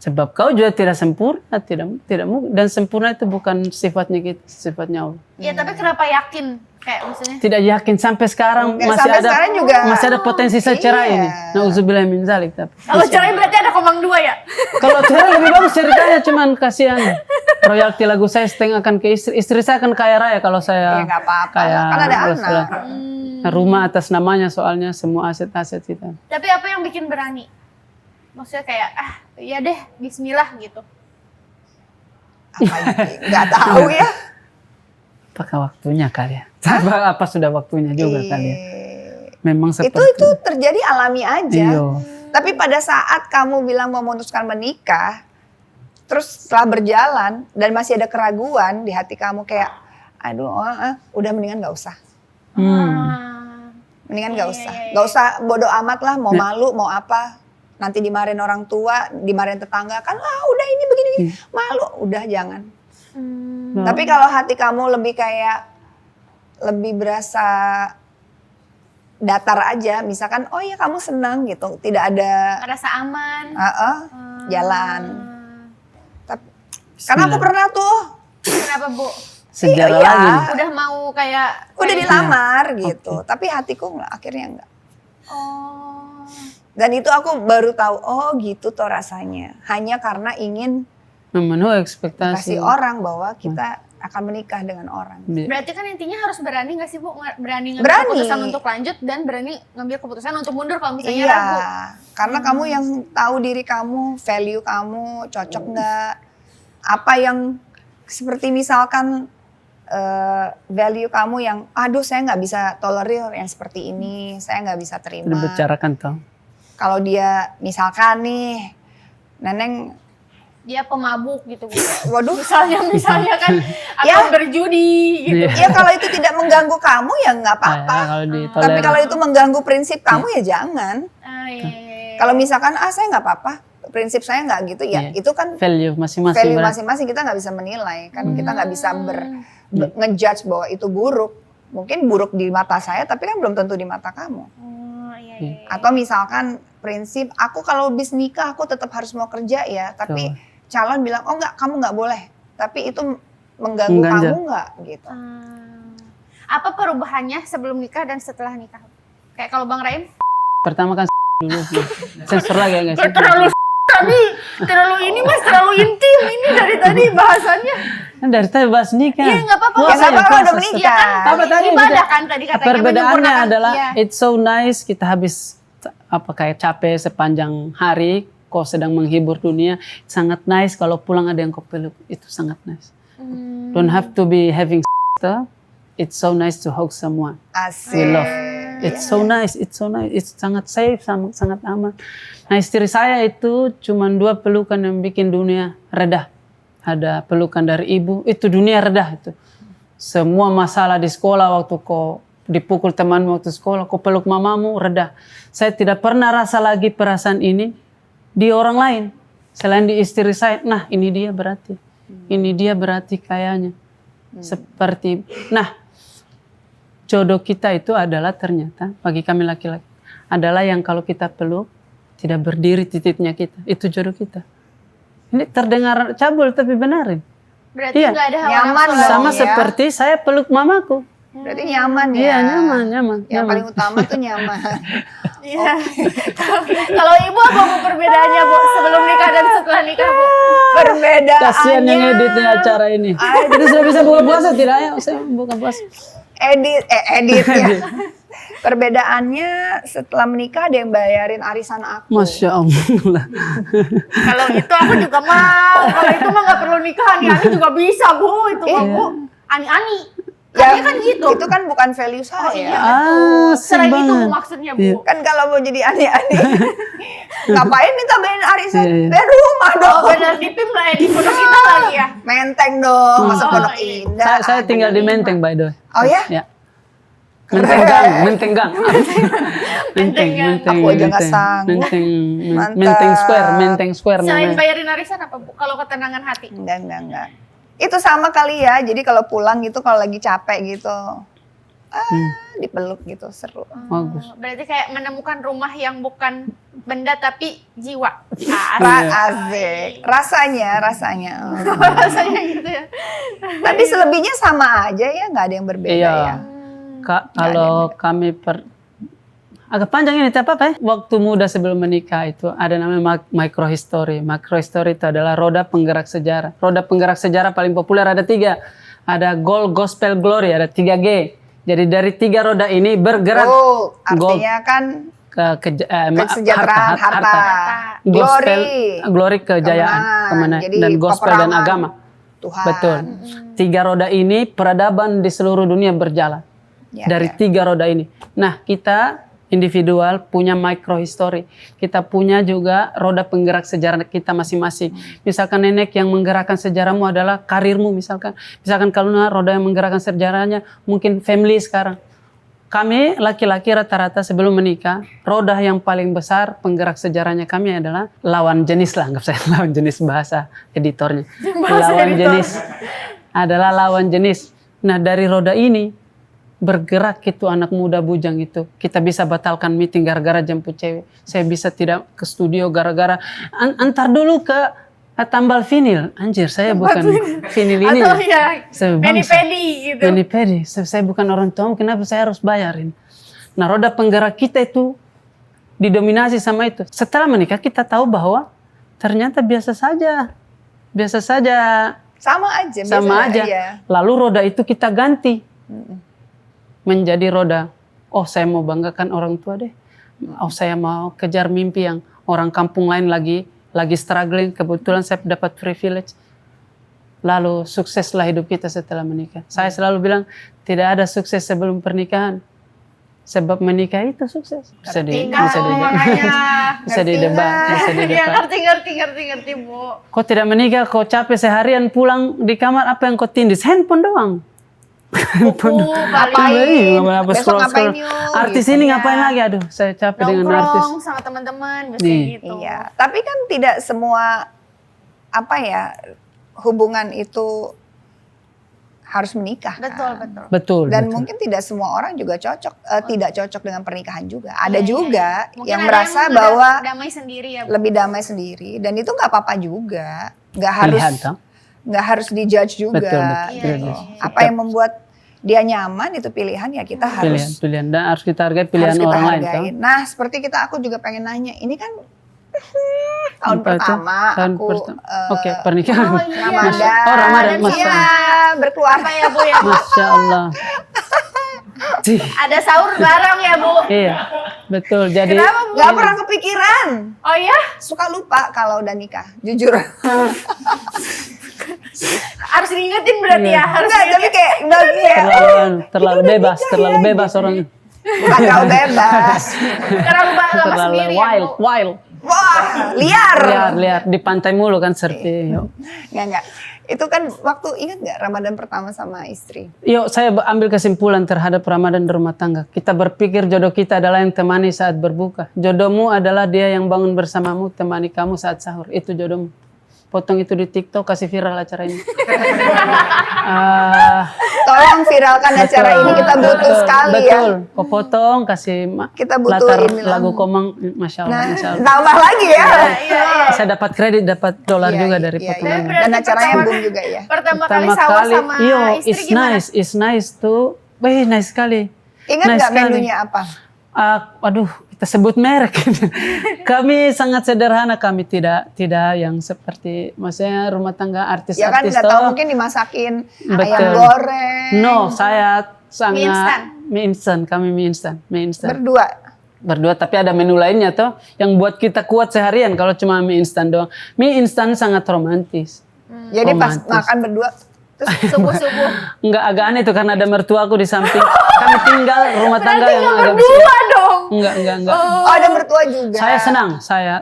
Sebab kau juga tidak sempurna, tidak mungkin. Dan sempurna itu bukan sifatnya kita, sifatnya Allah. Iya tapi kenapa yakin? Kayak maksudnya. Tidak yakin sampai sekarang Sampai sekarang juga masih ada potensi saya cerai ini. Nauzubillah min zalik. Kalau cerai berarti ada komang 2 ya? Kalau cerai lebih bagus ceritanya, cuman kasihan. Royalti lagu saya setengah akan ke istri. Istri saya akan kaya raya kalau saya ya nggak apa-apa, kaya. kan ada kalau anak. saya- Rumah atas namanya soalnya semua aset-aset kita. Tapi apa yang bikin berani? Maksudnya kayak ya deh bismillah gitu. Nggak tahu ya. Apakah waktunya kali ya? Apa sudah waktunya juga kali ya? Memang seperti Itu terjadi alami aja. Iya. Tapi pada saat kamu bilang memutuskan menikah, terus setelah berjalan dan masih ada keraguan di hati kamu kayak, aduh, udah mendingan nggak usah. Mendingan nggak usah. Nggak usah bodo amat lah, mau malu, mau apa. Nanti dimarahin orang tua, dimarahin tetangga, kan udah ini begini, malu, udah jangan. Tapi kalau hati kamu lebih kayak, lebih berasa datar aja, misalkan, oh ya kamu senang gitu, tidak ada Merasa aman. jalan. Karena aku pernah tuh, Kenapa Bu? sejarah Iya. lagi nih. Udah mau kayak udah dilamar gitu, tapi hatiku akhirnya enggak. Oh. Dan itu aku baru tahu, oh gitu tuh rasanya. Hanya karena ingin Memenuhi ekspektasi. kasih orang bahwa kita akan menikah dengan orang. Berarti kan intinya harus berani nggak sih Bu? Berani ngambil Berani. keputusan untuk lanjut dan berani ngambil keputusan untuk mundur kalau misalnya Iya, ragu. karena kamu yang tahu diri kamu, value kamu, cocok nggak? Apa yang seperti misalkan value kamu yang aduh saya nggak bisa tolerir yang seperti ini, saya nggak bisa terima. Dibicarakan toh. Kalau dia misalkan nih Neneng, Dia pemabuk gitu Bu. waduh, Misalnya kan atau Ya. berjudi gitu. Iya. ya kalau itu tidak mengganggu kamu ya nggak apa-apa. Kalau Tapi ditolerir. kalau itu mengganggu prinsip kamu ya jangan. Iya. Kalau misalkan saya nggak apa-apa, prinsip saya nggak gitu ya, Iya. itu kan value masing-masing value berarti. masing-masing, kita nggak bisa menilai kan, kita nggak bisa ngejudge bahwa itu buruk. Mungkin buruk di mata saya, tapi kan belum tentu di mata kamu. Oh, iya. Atau misalkan prinsip aku kalau habis nikah aku tetap harus mau kerja ya, tapi calon bilang oh enggak, kamu nggak boleh, tapi itu mengganggu Mengganjal. kamu nggak gitu. Apa perubahannya sebelum nikah dan setelah nikah? Kayak kalau Bang Raim? Pertama kan dulu. Sensor lagi ya guys. Terlalu ini Mas, terlalu intim ini dari tadi bahasannya. Kan dari tadi bahas nikah. Iya nggak apa-apa. Ya, Puasa nggak apa-apa, puasa. udah menikah. Apa tadi Ibadah kan tadi katanya. Perbedaannya menyempurnakan. adalah Iya. it's so nice kita habis kayak capek sepanjang hari, kau sedang menghibur dunia, sangat nice kalau pulang ada yang kau peluk, itu sangat nice. Don't have to be having stuff. It's so nice to hug someone. Asik. We love. It's so nice, it's sangat safe, sangat aman. Nah istri saya itu cuma 2 pelukan yang bikin dunia reda. Ada pelukan dari ibu, itu dunia reda itu. Semua masalah di sekolah waktu kau dipukul temanmu waktu sekolah, kau peluk mamamu reda. Saya tidak pernah rasa lagi perasaan ini di orang lain selain di istri saya. Nah ini dia berarti, ini dia berarti kayaknya seperti. Nah jodoh kita itu adalah ternyata bagi kami laki-laki adalah yang kalau kita peluk tidak berdiri titiknya kita, itu jodoh kita. Ini terdengar cabul tapi benarin. Berarti Iya. nggak ada hawa Nyaman nafsu dong. lagi. Sama ya. seperti saya peluk mamaku. Berarti nyaman ya. Iya nyaman. Yang nyaman. paling utama tuh nyaman. Iya. Kalau ibu apa Bu perbedaannya Bu sebelum nikah dan setelah nikah Bu? Perbedaannya. Kasihan yang editnya acara ini. Itu sudah bisa buka puasa tidak ya? Saya buka puasa. Edit ya. Perbedaannya setelah menikah ada yang bayarin arisan aku. Masya Allah. Kalau itu aku juga mau. Kalau itu mah nggak perlu nikah. Ani juga bisa Bu. Itu mah Bu. Ani. Ya, Kan gitu. itu kan bukan value saya. Iya. Ah, Selain itu banget. Bu maksudnya Bu. Iya. Kan kalau mau jadi ani-ani, ngapain minta bayarin arisan? Iya, iya. Dari rumah dong. Oh benar di PIM lah ya di pondok kita lagi ya. Menteng dong, masa Oh, Pondok iya. Indah. Saya tinggal di Menteng by the way. Oh ya? Ya. Menteng Gang. Menteng Gang. Aku aja nggak sanggup. Mantap. Menteng Square Selain namanya. bayarin arisan apa Bu? Kalau ketenangan hati. Enggak. Itu sama kali ya, jadi kalau pulang gitu, kalau lagi capek gitu, dipeluk gitu, seru. Bagus. Berarti kayak menemukan rumah yang bukan benda tapi jiwa. Asik. Rasanya. Rasanya gitu ya. Tapi selebihnya sama aja ya, nggak ada yang berbeda Iya. ya. Kalau kami agak panjang ini, tidak apa-apa ya. Waktu muda sebelum menikah itu ada namanya microhistory. Microhistory itu adalah roda penggerak sejarah. Roda penggerak sejarah paling populer ada 3. Ada gold, gospel, glory, ada 3G. Jadi dari 3 roda ini bergerak Oh, artinya kan kesejahteraan, harta. Gospel, glory Kemenangan. kejayaan, kemenangan, Jadi dan gospel dan peperangan agama. Tuhan. Betul. 3 roda ini peradaban di seluruh dunia berjalan. Ya, Dari ya. 3 roda ini. Nah, kita individual punya microhistory. Kita punya juga roda penggerak sejarah kita masing-masing. Misalkan nenek yang menggerakkan sejarahmu adalah karirmu misalkan. Misalkan kalau roda yang menggerakkan sejarahnya mungkin family sekarang. Kami laki-laki rata-rata sebelum menikah, roda yang paling besar penggerak sejarahnya kami adalah lawan jenis lah. Anggap saya lawan jenis bahasa editornya. Lawan jenis adalah lawan jenis. Nah dari roda ini bergerak itu anak muda bujang itu. Kita bisa batalkan meeting gara-gara jemput cewek. Saya bisa tidak ke studio gara-gara antar dulu ke tambal vinil. Anjir, saya bukan vinil ini. Atau ya Saya bangsa. pedi gitu. Penny. Saya bukan orang tua, kenapa saya harus bayarin? Nah roda penggerak kita itu didominasi sama itu. Setelah menikah kita tahu bahwa ternyata biasa saja. Sama aja. Sama biasa aja. Iya. Lalu roda itu kita ganti. Menjadi roda, oh saya mau banggakan orang tua deh. Oh saya mau kejar mimpi yang orang kampung lain lagi struggling. Kebetulan saya dapat privilege. lalu sukseslah hidup kita setelah menikah. Saya selalu bilang tidak ada sukses sebelum pernikahan. Sebab menikah itu sukses. Bisa makanya didebat. ya, ngerti Bu. Kau tidak menikah, kau capek seharian pulang di kamar, apa yang kau tindis? Handphone doang. Ngapain? Besok ngapain yuk? Artis gitu. ini ngapain lagi? Aduh, saya capek dengan artis. Nongkrong sama teman-teman biasanya gitu. Iya, tapi kan tidak semua hubungan itu harus menikah. Betul. Dan betul. mungkin tidak semua orang juga tidak cocok dengan pernikahan juga. Ada Iya, juga Mungkin yang ada merasa yang bahwa damai sendiri ya Bu. lebih damai sendiri, dan itu nggak apa-apa juga. Nggak Pilihan, toh? harus dijudge juga. Betul. Gitu. Iya. Apa yang membuat dia nyaman itu pilihan, ya kita harus Pilihan. Dan harus kita hargai pilihan harus kita orang lain. hargain. Toh? Nah, seperti aku juga pengen nanya, ini kan tahun Apa itu? pertama Tahun aku Oke, pernikahan. Oh, iya. Ramadan. Oh, Ramadan, Iya. Masya Iya, berkeluarga Ya Bu ya Bu. Masya Allah. Cih, Ada sahur bareng ya Bu. iya, betul. Jadi Kenapa Bu? nggak pernah kepikiran. Oh ya? Suka lupa kalau udah nikah, jujur. Harus diingetin berarti ya. Harus Enggak, tapi kayak udah terlalu bebas orangnya. bukan terlalu bebas. terlalu lama Terlalu sendiri ya Bu. wild. Wah, liar. Liar di pantai mulu kan surfing. Yuk. Enggak. Itu kan waktu, ingat nggak Ramadan pertama sama istri? Yuk, saya ambil kesimpulan terhadap Ramadan di rumah tangga. Kita berpikir jodoh kita adalah yang temani saat berbuka. Jodohmu adalah dia yang bangun bersamamu, temani kamu saat sahur. Itu jodohmu. Potong itu di TikTok, kasih viral acara ini. Tolong viralkan acara ini, kita butuh sekali betul. ya. Kau potong, kasih Kita butuh latar ini lah. lagu Komang, Masya Allah. Nah, Masya Allah. tambah lagi ya. Saya dapat kredit, dapat dolar Iya, juga iya, dari iya, potongan. iya. ini. Dan acaranya boom juga ya. Pertama kali sahur sama istri it's gimana? nice tuh. Nice sekali. Ingat Nice nggak sekali. menunya apa? Aduh, kita sebut merek. Kami sangat sederhana, kami tidak yang seperti maksudnya rumah tangga Ya kan artis-artis nggak tahu, toh. mungkin dimasakin ayam Betul. goreng. No, saya Mie instan. sangat mie instan. Kami mie instan. Berdua. Tapi ada menu lainnya toh yang buat kita kuat seharian kalau cuma mie instan doang. Mie instan sangat romantis. Jadi pas Romantis. makan berdua, terus Subuh-subuh. Enggak, agak aneh tuh karena ada mertua aku di samping. Kami tinggal rumah tangga yang agak Berdua dong. Enggak. ada mertua juga. Saya senang,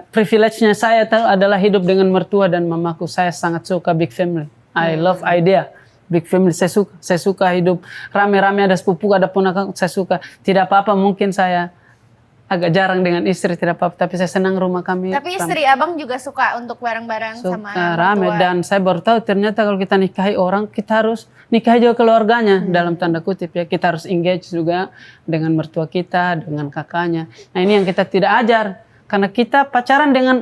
privilege-nya saya tahu adalah hidup dengan mertua dan mamaku. Saya sangat suka big family. I love idea. Big family, saya suka hidup rame-rame, ada sepupu, ada ponakan, saya suka. Tidak apa-apa, mungkin saya agak jarang dengan istri, tidak apa-apa, tapi saya senang rumah kami. Tapi istri abang juga suka untuk bareng-bareng sama rame, mertua. dan saya baru tahu ternyata kalau kita nikahi orang, kita harus nikahi juga keluarganya, dalam tanda kutip ya. Kita harus engage juga dengan mertua kita, dengan kakaknya. Nah ini yang kita tidak ajar, karena kita pacaran dengan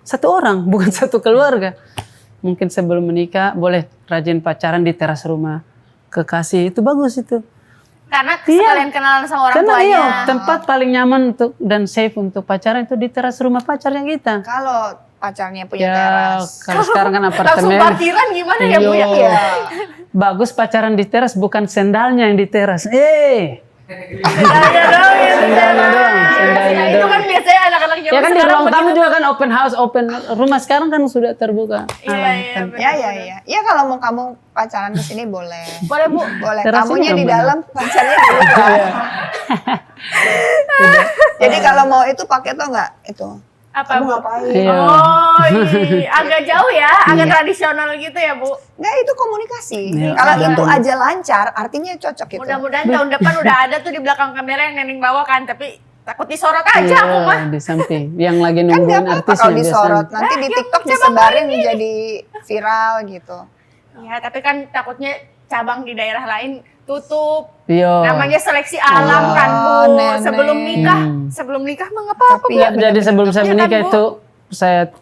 satu orang, bukan satu keluarga. Mungkin sebelum menikah boleh rajin pacaran di teras rumah kekasih, itu bagus itu. Karena sekalian kenalan sama orang Karena tuanya. tempat paling nyaman dan safe untuk pacaran itu di teras rumah pacarnya kita. Kalau pacarnya punya Ya, teras. kalau sekarang kan Langsung apartemen. parkiran gimana ya Bu ya? Iya. Bagus pacaran di teras, bukan sendalnya yang di teras. Sendalnya doang ya. Sendalnya doang. Itu kan biasanya anak-anak zaman Ya kan di sekarang ruang tamu begitu. juga kan open house, open rumah sekarang kan sudah terbuka. Iya. Ya. Ya kalau mau kamu pacaran di sini boleh. Boleh Bu. Boleh. Teras Tamunya ini di nggak dalam, pacarnya di luar. Jadi kalau mau itu pakai tuh nggak itu. Apa Bu? Iya. Oh, agak jauh ya, agak tradisional gitu ya Bu. Nggak, itu komunikasi. Iya, Kalau ada. itu aja lancar, artinya cocok gitu. Mudah-mudahan tahun depan udah ada tuh di belakang kamera yang Neneng bawa kan, tapi takut disorot aja aku mah. Iya, di samping. Yang lagi Kan nggak nungguin apa-apa artisnya kalau disorot. biasanya. Nanti di TikTok disebarin jadi viral gitu. Ya, tapi kan takutnya cabang di daerah lain tutup. Iya. Namanya seleksi alam kan Bu. Nenek. Sebelum nikah mah nggak apa-apa Bu. Tapi ya, Jadi sebelum saya Iya kan, menikah Bu? itu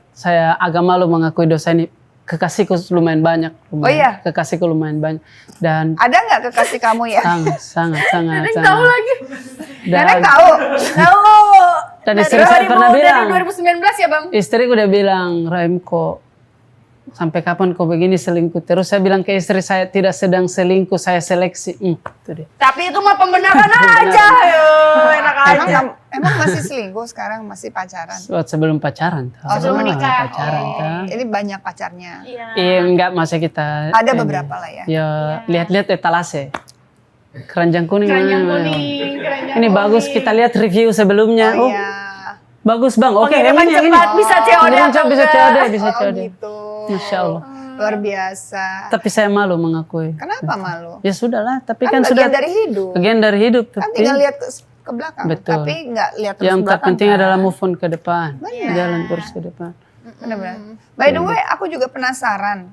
saya agak malu mengakui dosa ini. Kekasihku lumayan banyak. Oh iya? Kekasihku lumayan banyak. Dan Ada nggak kekasih kamu ya? sangat. Neneng tahu lagi. Nenek tahu. Tahu. Dan Dari istri saya pernah bilang. Dari 2019 ya Bang? Istriku udah bilang, Rahim kok sampai kapan kau begini selingkuh terus? Saya bilang ke istri, saya tidak sedang selingkuh, saya seleksi. Itu dia. Tapi itu mah pembenaran aja. Yo, enak aja. Emang masih selingkuh sekarang, masih pacaran? Sebelum pacaran. Oh, sebelum menikah. Pacaran. Oh, Tah. ini banyak pacarnya. Iya. Iya, enggak masa kita. Ada ini. beberapa lah ya. Ya, lihat-lihat etalase. Keranjang kuning. Keranjang mana? kuning, keranjang Ini kuning. bagus, kita lihat review sebelumnya. Oh, Oh, iya. bagus Bang. Oke, Pengiriman yang ini. cepat, bisa COD Pengiriman atau cepat, bisa enggak? COD, bisa Oh COD. gitu. Masya Allah. Luar biasa. Tapi saya malu mengakui. Kenapa malu? Ya sudahlah, tapi Kan kan, bagian sudah dari hidup. bagian dari hidup. Kan Tapi tinggal lihat ke belakang. Betul. Tapi nggak lihat terus yang belakang. terpenting kan? adalah move on ke depan. Benar. Jalan terus ke depan. Benar-benar. By the way, aku juga penasaran.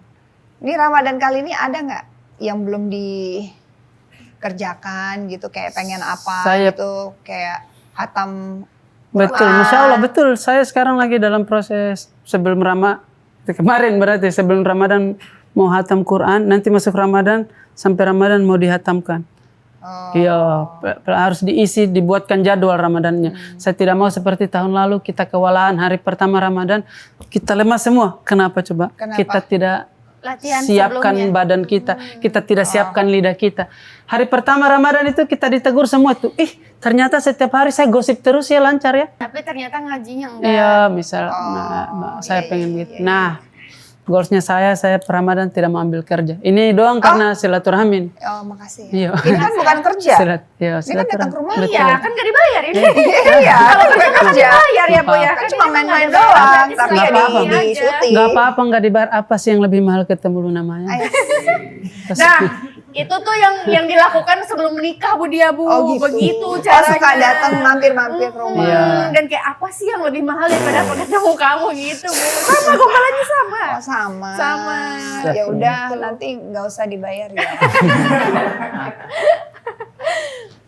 Ini Ramadan kali ini ada nggak yang belum dikerjakan gitu? Kayak pengen apa Saya- gitu? Kayak hatam. Betul, Quran. Masya Allah betul. Saya sekarang lagi dalam proses sebelum kemarin berarti sebelum Ramadan mau hatam Quran, nanti masuk Ramadan sampai Ramadan mau dihatamkan. Oh. Iya, harus diisi, dibuatkan jadwal Ramadannya. Saya tidak mau seperti tahun lalu kita kewalahan hari pertama Ramadan, kita lemah semua. Kenapa coba? Kenapa? Kita tidak Latihan siapkan sebelumnya. badan kita, kita tidak siapkan lidah kita. Hari pertama Ramadan itu kita ditegur semua tuh. Ternyata setiap hari saya gosip terus ya lancar ya. Tapi ternyata ngajinya enggak. Iya, misal saya iya, pengen iya, gitu. iya. Nah, goalsnya saya per Ramadan tidak mau ambil kerja. Ini doang karena silaturahmi. Oh, makasih. Iya. Ini kan bukan kerja. Iya, Ini kan datang ke rumah. Iya, kan gak dibayar ini. Iya, Kalau bukan kerja kan kerja. dibayar ya, Bu ya. Kan Kan cuma ini main-main nggak doang, dibayar, berarti tapi nggak apa-apa, selagi Bu. aja. syuting. Gak apa-apa nggak dibayar, apa sih yang lebih mahal ketemu lu namanya? Ayo. Nah, itu tuh yang dilakukan sebelum menikah Bu Dia Bu. Oh gitu. Begitu Oh, caranya. suka datang mampir-mampir ke rumah. Iya. Dan kayak apa sih yang lebih mahal daripada ketemu kamu gitu Bu. Sama gombalannya sama. Oh, sama. Sama. Ya udah, nanti nggak usah dibayar ya.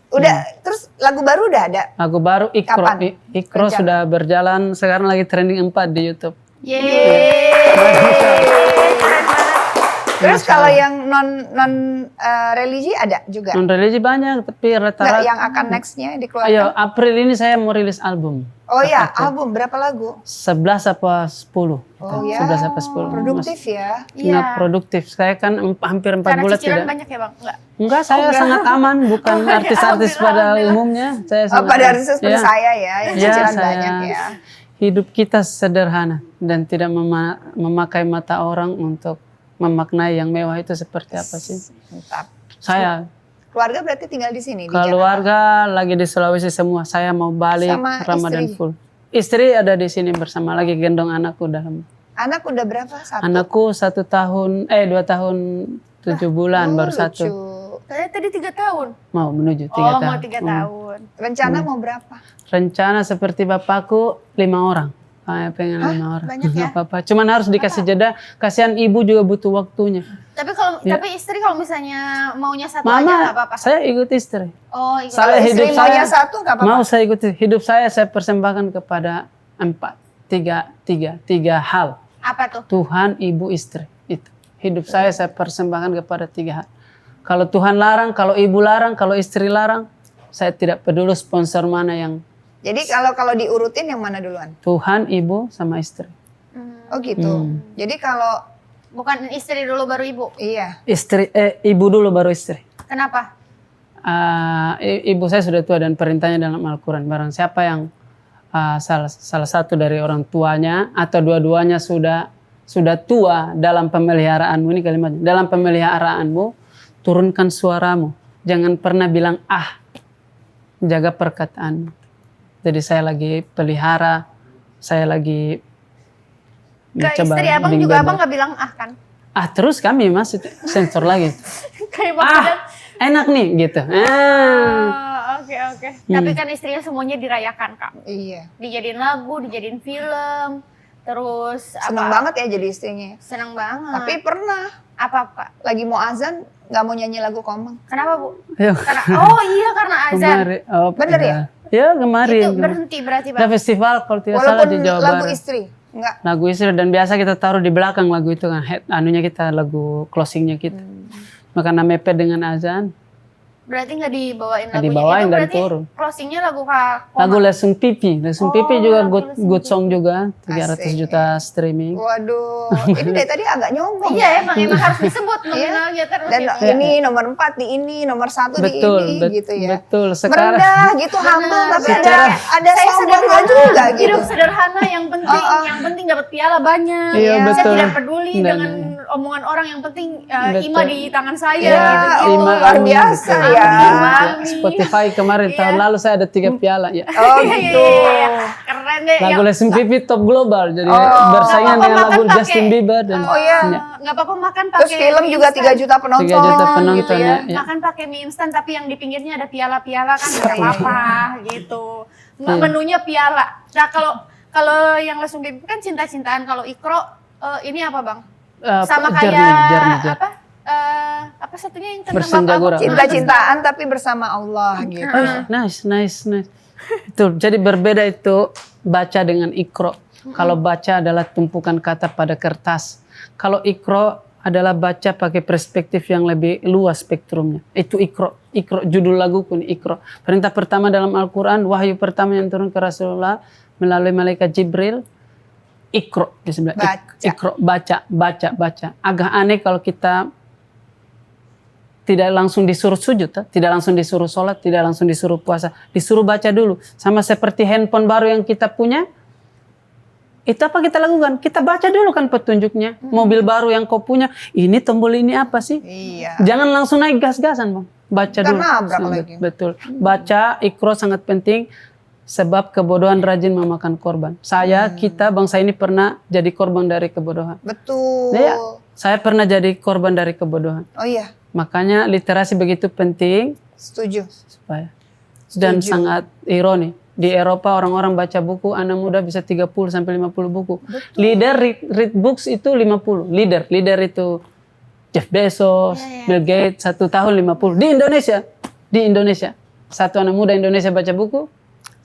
Udah, terus lagu baru udah ada? Lagu baru Ikro, Kapan? Ikro Rencana? sudah berjalan, sekarang lagi trending 4 di YouTube. Terus kalau yang non religi ada juga? Non religi banyak, tapi Nggak, rata-rata. yang akan nextnya dikeluarkan? Ayo, April ini saya mau rilis album. Oh ya, album berapa lagu? 11 apa 10. Oh ya, 11 apa 10. produktif ya. Nggak produktif. Saya kan hampir 4 Karena bulan cicilan tidak. banyak ya Bang? Enggak. Enggak, saya sangat aman, bukan artis-artis pada umumnya. Saya Oh, sangat pada aman. artis seperti Ya. saya ya, yang Ya, cicilan saya- banyak ya. Hidup kita sederhana dan tidak memakai mata orang untuk memaknai yang mewah itu seperti apa sih. Mantap. Saya Keluarga berarti tinggal di sini di Jakarta? keluarga lagi di Sulawesi semua. Saya mau balik Sama Ramadan istri? full. Istri ada di sini bersama, lagi gendong anakku dalam. Anak udah berapa? Satu? Anakku 2 tahun 7 bulan baru lucu. satu. Tadi 3 tahun. Mau menuju 3 Oh, tahun. mau 3 tahun. Rencana mau berapa? Rencana seperti bapakku 5 orang. Pengen 5 orang. banyak ya? Nggak apa-apa. Cuman harus dikasih jeda. Kasihan ibu juga butuh waktunya. Tapi istri kalau misalnya maunya satu aja Mama, nggak apa-apa. saya ikut istri. Oh, iya. Saya Kalau istri hidup maunya saya- satu nggak apa-apa? Mau saya ikuti. Hidup saya persembahkan kepada 3 hal. Apa tuh? Tuhan, ibu, istri. Itu. Hidup saya persembahkan kepada 3 hal. Kalau Tuhan larang, kalau ibu larang, kalau istri larang, saya tidak peduli sponsor mana yang Jadi kalau diurutin yang mana duluan? Tuhan, ibu, sama istri. Oh gitu. Jadi kalau Bukan istri dulu baru ibu. iya. Ibu dulu baru istri. Kenapa? Ibu saya sudah tua dan perintahnya dalam Al-Quran. Barang siapa yang salah satu dari orang tuanya atau dua-duanya sudah tua dalam pemeliharaanmu, ini kalimatnya, dalam pemeliharaanmu, turunkan suaramu. Jangan pernah bilang jaga perkataanmu. Jadi saya lagi pelihara, saya lagi Ke mencoba istri abang bimbing juga bebas. abang nggak bilang kan? Terus kami masih sensor lagi. Kayak maksudnya. Enak nih gitu. Oke. Tapi kan istrinya semuanya dirayakan Kak. Iya. Dijadiin lagu, dijadiin film, terus Seneng banget ya jadi istrinya. Seneng banget. Tapi pernah apa Kak? lagi mau azan nggak mau nyanyi lagu Komang. Kenapa Bu? Ayo. Karena azan. Kemarin, Bener ya? Ya kemarin. Itu berhenti berarti Ada Bang. festival kalau tidak salah Walaupun di Jawa lagu Barat. istri. Enggak. Lagu istri dan biasa kita taruh di belakang lagu itu kan. Anunya kita lagu closingnya kita. Maka mepet dengan azan. Berarti nggak dibawain Nggak lagunya. dibawain Itu dan berarti turun. closingnya lagu Kak Koma. Lagu Lesung Pipi juga lagu good, Lesung good Pipi. song juga, 300 Asik. juta streaming. Waduh, ini dari tadi agak nyombong. Iya emang harus disebut nominalnya terus. Dan gitu. ini nomor 4 di ini, nomor 1 Betul, di ini gitu ya. betul. Sekarang Merendah gitu, humble tapi Secara- ada Saya sombongnya sederhana, juga gitu. hidup sederhana yang penting dapat piala banyak. Iya, Saya betul. tidak peduli Dan- dengan omongan orang, yang penting Betul. Ima di tangan saya Ya, gitu. oh, luar biasa betul. ya. Amin. Spotify kemarin tahun lalu saya ada 3 piala ya. Oh gitu. Keren deh. Lagu Ya, Lesung Pipi top global, jadi Oh. bersaingan Nggak dengan apa-apa lagu makan Justin pakai- Bieber dan Oh iya. nggak apa-apa makan pakai Terus film mie juga instan. 3 juta penonton. 3 juta gitu penonton, ya. ya. Makan pakai mie instan tapi yang di pinggirnya ada piala-piala kan nggak apa-apa gitu. Menunya piala. Nah kalau yang Lesung Pipi kan cinta-cintaan, kalau Ikro ini apa bang? Sama kayak Journey. apa satunya yang tentang Bersenja bapak gurau. Cinta-cintaan tapi bersama Allah gitu. Nice. Betul. Jadi berbeda itu baca dengan ikro. Kalau baca adalah tumpukan kata pada kertas. Kalau ikro adalah baca pakai perspektif yang lebih luas spektrumnya. Itu ikro. Ikro judul lagu pun ikro. Perintah pertama dalam Al-Quran, wahyu pertama yang turun ke Rasulullah melalui malaikat Jibril. Ikro di sebelah. Baca. Ikro baca. Agak aneh kalau kita tidak langsung disuruh sujud, tidak langsung disuruh sholat, tidak langsung disuruh puasa, disuruh baca dulu. Sama seperti handphone baru yang kita punya, itu apa kita lakukan? Kita baca dulu kan petunjuknya. Mobil baru yang kau punya, ini tombol ini apa sih? Iya. Jangan langsung naik gas-gasan bang, baca Ntar dulu. nabrak lagi. Betul, baca ikro sangat penting. Sebab kebodohan rajin memakan korban. Kita bangsa ini pernah jadi korban dari kebodohan. Betul. Ya, saya pernah jadi korban dari kebodohan. Oh iya, Makanya literasi begitu penting setuju. supaya dan Setuju. sangat ironi. Di Eropa orang-orang baca buku, anak muda bisa 30 sampai 50 buku. Leader read books itu 50. Leader itu Jeff Bezos, Bill Gates 1 tahun 50. Di Indonesia satu anak muda Indonesia baca buku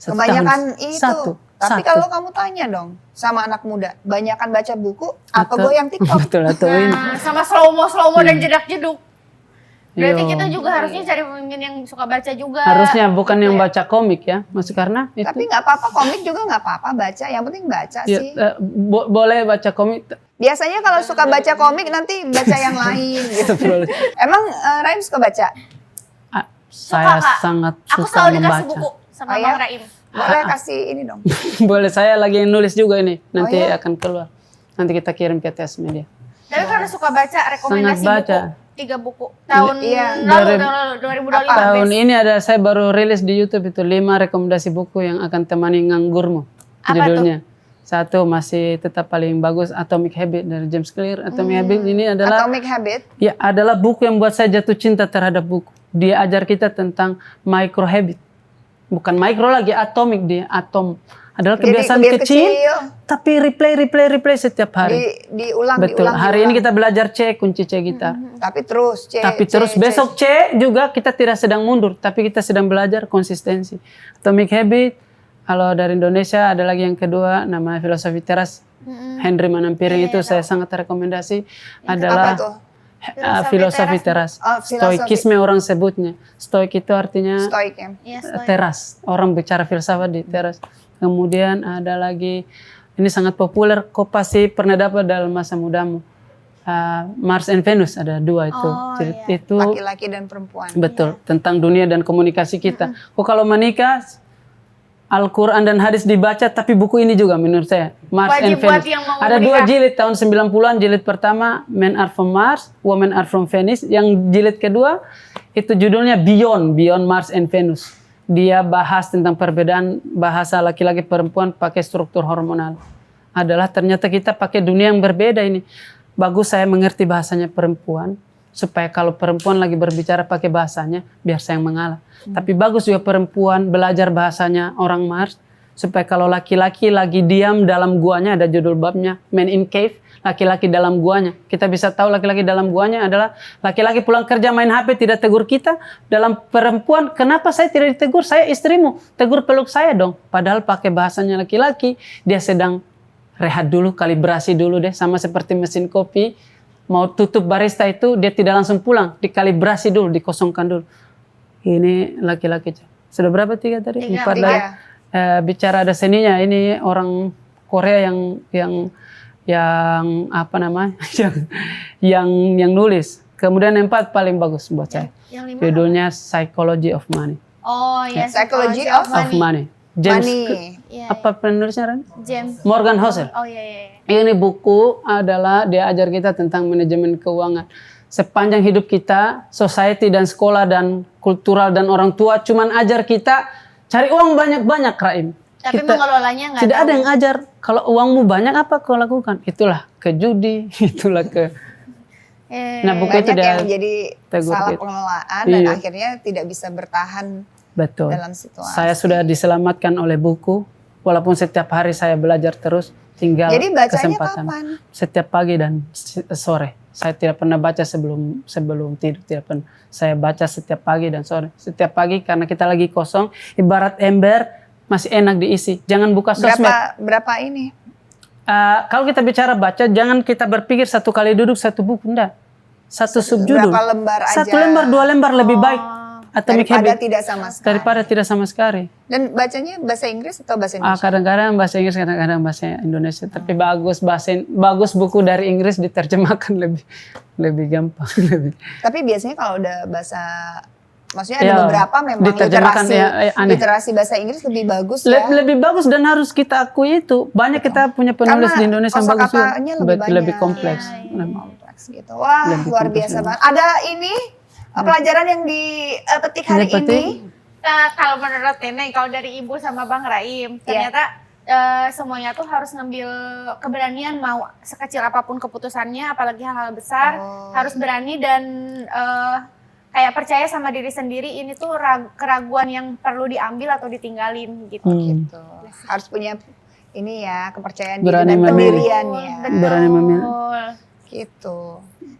1 Kebanyakan tahun. itu. Tapi kalau kamu tanya dong sama anak muda, banyakan baca buku apa goyang TikTok? Betul atau ini. Nah, sama slow-mo dan jedak-jeduk. Berarti Iya. kita juga harusnya cari pemimpin yang suka baca juga. Harusnya bukan yang baca komik ya, maksud karena itu. Tapi nggak apa-apa, komik juga nggak apa-apa baca. Yang penting baca Ya, sih. boleh baca komik. Biasanya kalau suka baca komik nanti baca yang lain gitu. Emang Raim suka baca? Saya Kak. sangat Aku suka selalu dikasih membaca. buku sama Oh, ya? Bang Raim. Boleh kasih ini dong. Boleh, saya lagi yang nulis juga ini. Nanti Oh, ya? akan keluar. Nanti kita kirim ke TS Media. Tapi karena suka baca, rekomendasi Sangat baca. buku 3 buku. Tahun Iya. lalu, Dari- 2025. Tahun ini saya baru rilis di YouTube itu 5 rekomendasi buku yang akan temani nganggurmu. Apa Judulnya. Satu masih tetap paling bagus, Atomic Habit dari James Clear. Atomic Habit ini adalah Atomic Habit. ya adalah buku yang buat saya jatuh cinta terhadap buku. Dia ajar kita tentang micro habit. Bukan micro lagi, atomic dia, atom. Adalah Jadi kebiasaan kecil, tapi replay setiap hari. Diulang, Betul. diulang. Hari ini kita belajar C, kunci C gitar. Tapi terus C. Tapi terus besok C juga kita tidak sedang mundur, tapi kita sedang belajar konsistensi. Atomic Habit. Kalau dari Indonesia ada lagi yang kedua, namanya Filosofi Teras. Henry Manampiring itu saya sangat rekomendasi. Adalah Apa tuh? filosofi teras. Oh, filosofi. Stoikisme orang sebutnya. Stoik itu artinya Stoik ya. Yes, teras. Orang bicara filsafat di teras. Kemudian ada lagi, ini sangat populer, kau pasti pernah dapat dalam masa mudamu. Mars and Venus, ada 2 itu. Oh, Itu Laki-laki dan perempuan. betul, tentang dunia dan komunikasi kita. Kok kalau menikah, Al-Quran dan hadis dibaca, tapi buku ini juga menurut saya. Mars and Wajib buat Venus. yang mau Ada menikah. 2 jilid tahun 90-an, jilid pertama Men Are From Mars, Women Are From Venus. Yang jilid kedua itu judulnya Beyond Mars and Venus. Dia bahas tentang perbedaan bahasa laki-laki perempuan pakai struktur hormonal. Adalah ternyata kita pakai dunia yang berbeda ini. Bagus saya mengerti bahasanya perempuan, supaya kalau perempuan lagi berbicara pakai bahasanya, biar saya yang mengalah. Tapi bagus juga perempuan belajar bahasanya orang Mars, supaya kalau laki-laki lagi diam dalam guanya, ada judul babnya, Man in Cave, laki-laki dalam guanya. Kita bisa tahu laki-laki dalam guanya adalah laki-laki pulang kerja main HP tidak tegur kita. Dalam perempuan, kenapa saya tidak ditegur? Saya istrimu, tegur peluk saya dong. Padahal pakai bahasanya laki-laki, dia sedang rehat dulu, kalibrasi dulu deh, sama seperti mesin kopi. Mau tutup barista itu dia tidak langsung pulang, dikalibrasi dulu, dikosongkan dulu. Ini laki-laki. Sudah berapa 3 tadi? 3. 4 lagi. Bicara ada seninya, ini orang Korea yang apa namanya? yang nulis. Kemudian yang 4 paling bagus buat saya. Yang 5 Judulnya Psychology of Money. Oh ya, Psychology of Money. James Money. Iya, apa penulisnya Ran? James. Morgan Housel. Oh iya. Ini buku adalah dia ajar kita tentang manajemen keuangan. Sepanjang hidup kita, society dan sekolah dan kultural dan orang tua cuman ajar kita cari uang banyak-banyak, Raim. Tapi Kita mengelolanya nggak tidak tahu. ada yang ajar. Kalau uangmu banyak apa kau lakukan? Itulah ke judi, itulah ke. Nah, buku itu Banyak dia yang jadi tegur salah gitu. pengelolaan dan Iya. akhirnya tidak bisa bertahan Betul. dalam situasi. Saya sudah diselamatkan oleh buku, walaupun setiap hari saya belajar terus. Tinggal Jadi bacanya kesempatan. kapan? Setiap pagi dan sore. Saya tidak pernah baca sebelum tidur, tidak pernah. Saya baca setiap pagi dan sore. Setiap pagi karena kita lagi kosong, ibarat ember masih enak diisi. Jangan buka sosmed. Berapa ini? Kalau kita bicara baca, jangan kita berpikir satu kali duduk satu buku, enggak. Satu subjudul. Berapa lembar aja? 1 lembar, 2 lembar lebih baik. Atomic Daripada Habit. tidak sama sekali. Daripada tidak sama sekali. Dan bacanya bahasa Inggris atau bahasa Indonesia? Kadang-kadang bahasa Inggris, kadang-kadang bahasa Indonesia. Tapi bagus buku dari Inggris diterjemahkan lebih gampang. Tapi biasanya kalau udah bahasa, maksudnya ada Ya, beberapa memang diterjemahkan, aneh. literasi bahasa Inggris lebih bagus ya. Lebih bagus dan harus kita akui itu. Banyak kita punya penulis Karena di Indonesia yang bagus juga. kosakatanya lebih banyak. Lebih kompleks. Kompleks gitu. Wah, Lebih luar kompleks biasa banget. banget. Ada ini pelajaran yang dipetik hari Dipetik. ini. Kalau menurut Nenek, kalau dari Ibu sama Bang Raim, ternyata semuanya tuh harus ngambil keberanian, mau sekecil apapun keputusannya, apalagi hal-hal besar, harus berani dan kayak percaya sama diri sendiri. Ini tuh keraguan yang perlu diambil atau ditinggalin gitu. Gitu. Harus punya ini ya, kepercayaan Berani diri dan memilih. pendirian ya. Berani memilih. Gitu.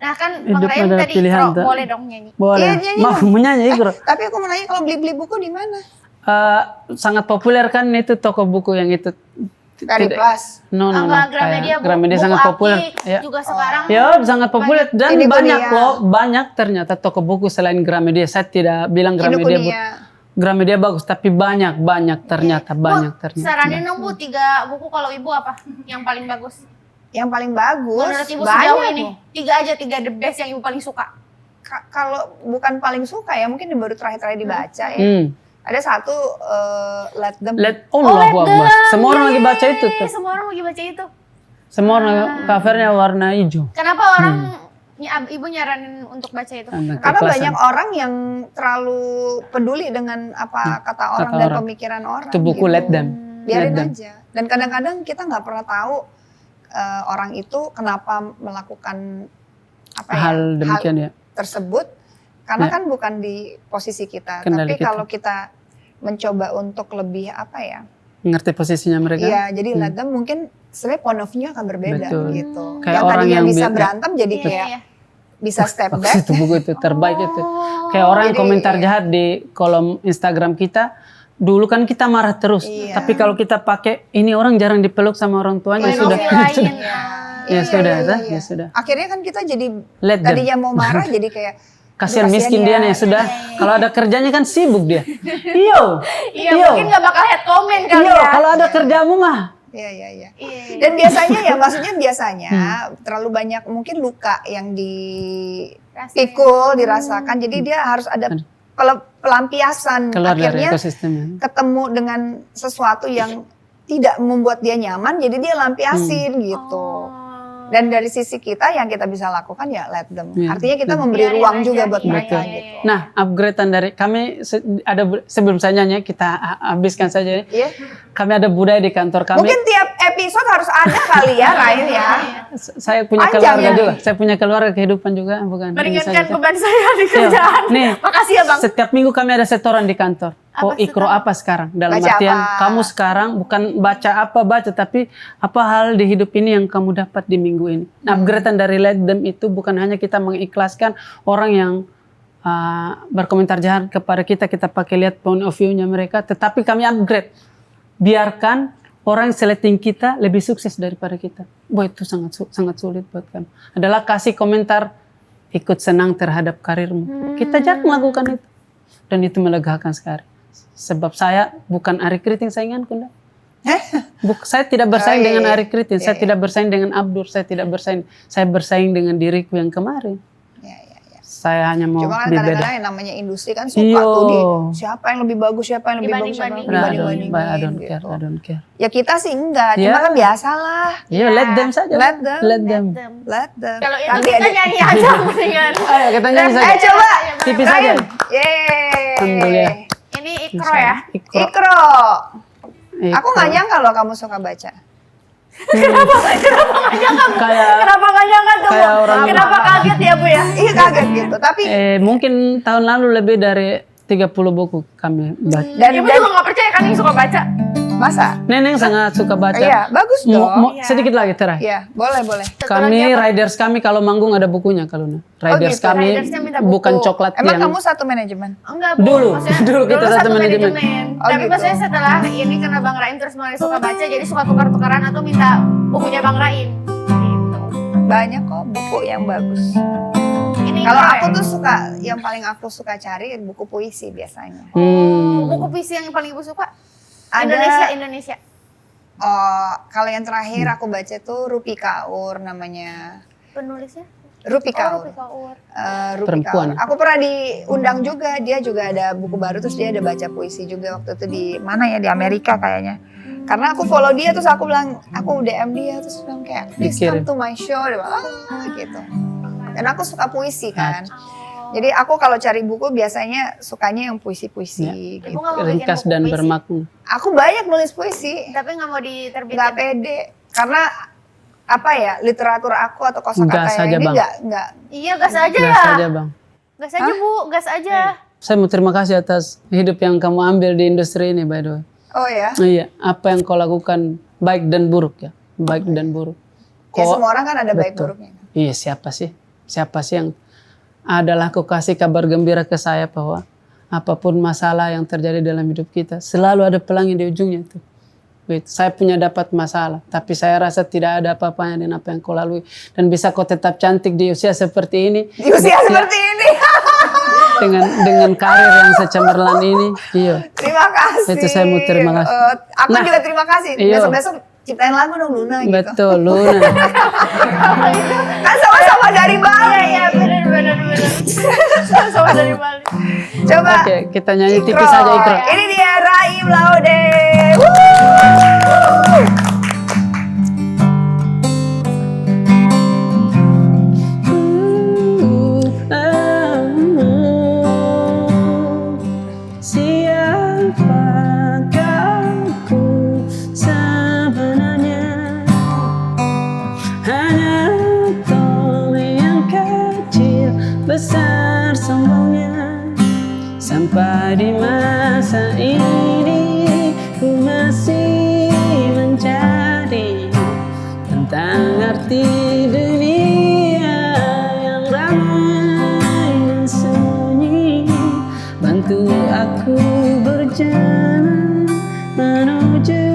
Nah kan Hidup Bang Raim adalah tadi pilihan, Kro, tak? boleh dong nyanyi. Boleh. Iya, nyanyi Mau dong. menyanyi, Bro. Tapi aku mau nanya, kalau beli-beli buku di mana? Sangat populer kan itu toko buku yang itu. Dari Tidak- Plus. No. Gramedia, Gramedia buku sangat Aki populer. Ya. juga sekarang. Ya, sangat populer dan Ini banyak Kunia. loh, banyak ternyata toko buku selain Gramedia. Saya tidak bilang Gramedia Gramedia bagus, tapi banyak ternyata, banyak ternyata. Saranin dong Bu, 3 buku kalau Ibu apa yang paling bagus? Yang paling bagus. Menurut Ibu banyak sejauh ini, loh. 3 the best yang Ibu paling suka. Kalau bukan paling suka ya, mungkin baru terakhir dibaca ya. Ada satu Let Them. Allahu Akbar. Semua orang lagi baca itu tuh. Semua orang lagi baca itu. Semua orang covernya warna hijau. Kenapa orang Ibu nyaranin untuk baca itu? Karena Keikhlasan. banyak orang yang terlalu peduli dengan apa kata orang dan orang. pemikiran orang. Itu buku gitu. Let Them. Biarin Let Them. aja. Dan kadang-kadang kita nggak pernah tahu orang itu kenapa melakukan Hal demikian ya. tersebut, karena kan bukan di posisi kita. Kendali Tapi kita. kalau kita mencoba untuk lebih Ngerti posisinya mereka. iya, jadi Let Them mungkin sebenarnya point of view akan berbeda Betul. gitu. Kayak yang orang tadinya yang bisa bi- berantem jadi Iya, kayak iya. bisa step Bagus back. itu buku itu terbaik itu. Kayak orang yang Jadi, komentar jahat di kolom Instagram kita. Dulu kan kita marah terus, Iya. tapi kalau kita pakai ini orang jarang dipeluk sama orang tuanya Point of sudah. view lain. sudah. Ya sudah, ya sudah. Akhirnya kan kita jadi Let them. tadinya mau marah jadi kayak Kasihan aduh, miskin dia nih sudah. Kalau ada kerjanya kan sibuk dia. Iya, mungkin gak bakal head comment kali Iyo, ya. kalau ada kerjamu mah. Iya. Iya. Dan biasanya ya, maksudnya biasanya terlalu banyak mungkin luka yang dipikul, dirasakan. Jadi dia harus ada pelampiasan. Keluar dari Akhirnya ekosistemnya. ketemu dengan sesuatu yang tidak membuat dia nyaman, jadi dia lampiasin gitu. Dan dari sisi kita yang kita bisa lakukan ya let them. Iya, Artinya kita betul. memberi Biarin ruang aja, juga buat iya, mereka iya, gitu. Nah, upgradean dari kami sebelum saya nyanyi kita habiskan saja. Iya. Kami ada budaya di kantor kami. Mungkin tiap episode harus ada kali ya, Rain ya. Saya punya Panjang keluarga ya. juga. Saya punya keluarga kehidupan juga, bukan. ini Meringankan saja. beban saya di Iya. kerjaan. Nih, Makasih ya Bang. setiap minggu kami ada setoran di kantor. Apa Ikro apa sekarang? Dalam Baca artian apa? kamu sekarang bukan baca, tapi apa hal di hidup ini yang kamu dapat di minggu ini. Nah, upgradean dari Let Them itu bukan hanya kita mengikhlaskan orang yang berkomentar jahat kepada kita pakai lihat point of view-nya mereka, tetapi kami upgrade. Biarkan orang yang seleting kita lebih sukses daripada kita. Wah, itu sangat sulit buat kami. Adalah kasih komentar ikut senang terhadap karirmu. Kita jarang melakukan itu. dan itu melegakan sekali. Sebab saya bukan Ari Kriting sainganku. Saya tidak bersaing dengan Ari Kriting, saya tidak bersaing dengan Abdur, saya tidak bersaing. Saya bersaing dengan diriku yang kemarin. Saya hanya mau cuma kan berbeda. kadang-kadang yang namanya industri kan suka tuh di siapa yang lebih bagus, siapa yang lebih bagus, siapa yang I don't care. Ya kita sih enggak, Yeah. cuma kan biasalah. Iya, let them saja. Let them. Let them. Kalau itu kita nyanyi aja mendingan. Ayo kita nyanyi saja. Coba. Tipis saja. Yeay. Alhamdulillah. Ini Ikro ya. Ikro. Aku nggak nyangka loh kamu suka baca. Kenapa nggak nyangka tuh? Kayak orang- Kenapa kaget ya Bu ya? Iya kaget gitu, tapi Mungkin tahun lalu lebih dari 30 buku kami baca. dan Ibu juga nggak percaya kan yang suka baca. masa? Neneng sangat suka baca. Iya, bagus dong. Sedikit lagi terakhir. Iya, boleh. Kami riders kami kalau manggung ada bukunya kalau riders gitu. kami Ridersnya minta buku. bukan coklat Emang yang kamu satu manajemen? Enggak Bu. Dulu. Maksudnya, Dulu kita satu manajemen. Oh, Tapi gitu. maksudnya setelah ini karena Bang Raim terus mulai suka baca, jadi suka tukar-tukaran atau minta bukunya Bang Raim. Gitu. Banyak kok buku yang bagus. Ini Kalau Ikro aku ya? tuh suka, yang paling aku suka cari buku puisi biasanya. Buku puisi yang paling Ibu suka? Ada- Indonesia. Oh, kalau yang terakhir aku baca tuh Rupi Kaur namanya. Penulisnya? Rupi Oh, Kaur. Rupi Kaur. Rupi Perempuan. Kaur. Aku pernah diundang juga, dia juga ada buku baru terus dia ada baca puisi juga waktu itu di mana ya, di Amerika kayaknya. Karena aku follow dia terus aku bilang, aku DM dia terus bilang kayak please come Dikirim. to my show, dia bilang, gitu. Dan aku suka puisi kan. Jadi aku kalau cari buku biasanya sukanya yang puisi-puisi Ibu gitu. nggak mau bikin ringkas buku dan puisi? bermakna. Aku banyak nulis puisi, Tapi nggak mau diterbitkan. nggak pede karena apa ya, literatur aku atau kosakata Gas yang aja, ini Bang. nggak. Iya, gas aja Gas ya. saja bang. Gas aja Bu, gas aja. Saya mau terima kasih atas hidup yang kamu ambil di industri ini by the way. Oh ya. Iya, apa yang kau lakukan baik dan buruk ya, baik dan buruk. Ya semua orang kan ada baik Betul. buruknya. Iya, siapa sih yang adalah kau kasih kabar gembira ke saya bahwa apapun masalah yang terjadi dalam hidup kita selalu ada pelangi di ujungnya tuh. Wait, saya punya dapat masalah, tapi saya rasa tidak ada apa-apanya dengan apa yang kau lalui dan bisa kau tetap cantik di usia seperti ini. Di usia seperti ini. dengan karir yang secemerlang ini. Iya. Terima kasih. Itu saya mau terima kasih. Aku Nah, juga terima kasih. iya. Besok-besok ciptain lagu dong Luna gitu. Betul, Luna. Kan sama-sama dari Bali. Iya, benar. Sama dari Bali. Coba. Oke, kita nyanyi Ikro. tipis saja Ikro. Ini dia Raim Laude. Siapakah aku sebenarnya? Hanya tong yang kecil besar sombongnya. Sampai di masa ini ku masih mencari tentang arti dunia yang ramai dan sunyi. Bantu aku berjalan menuju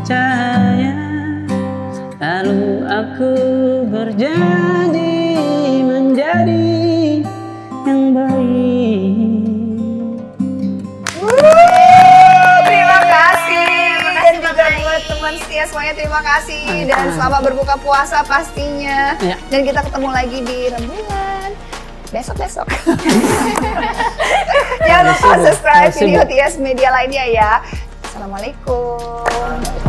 cahaya, lalu aku berjanji menjadi yang baik. Terima kasih. Dan juga buat teman setia semuanya terima kasih. Dan selamat berbuka puasa pastinya. Ya. Dan kita ketemu lagi di rembulan besok-besok. Jangan lupa subscribe video TS Media lainnya ya. Assalamualaikum.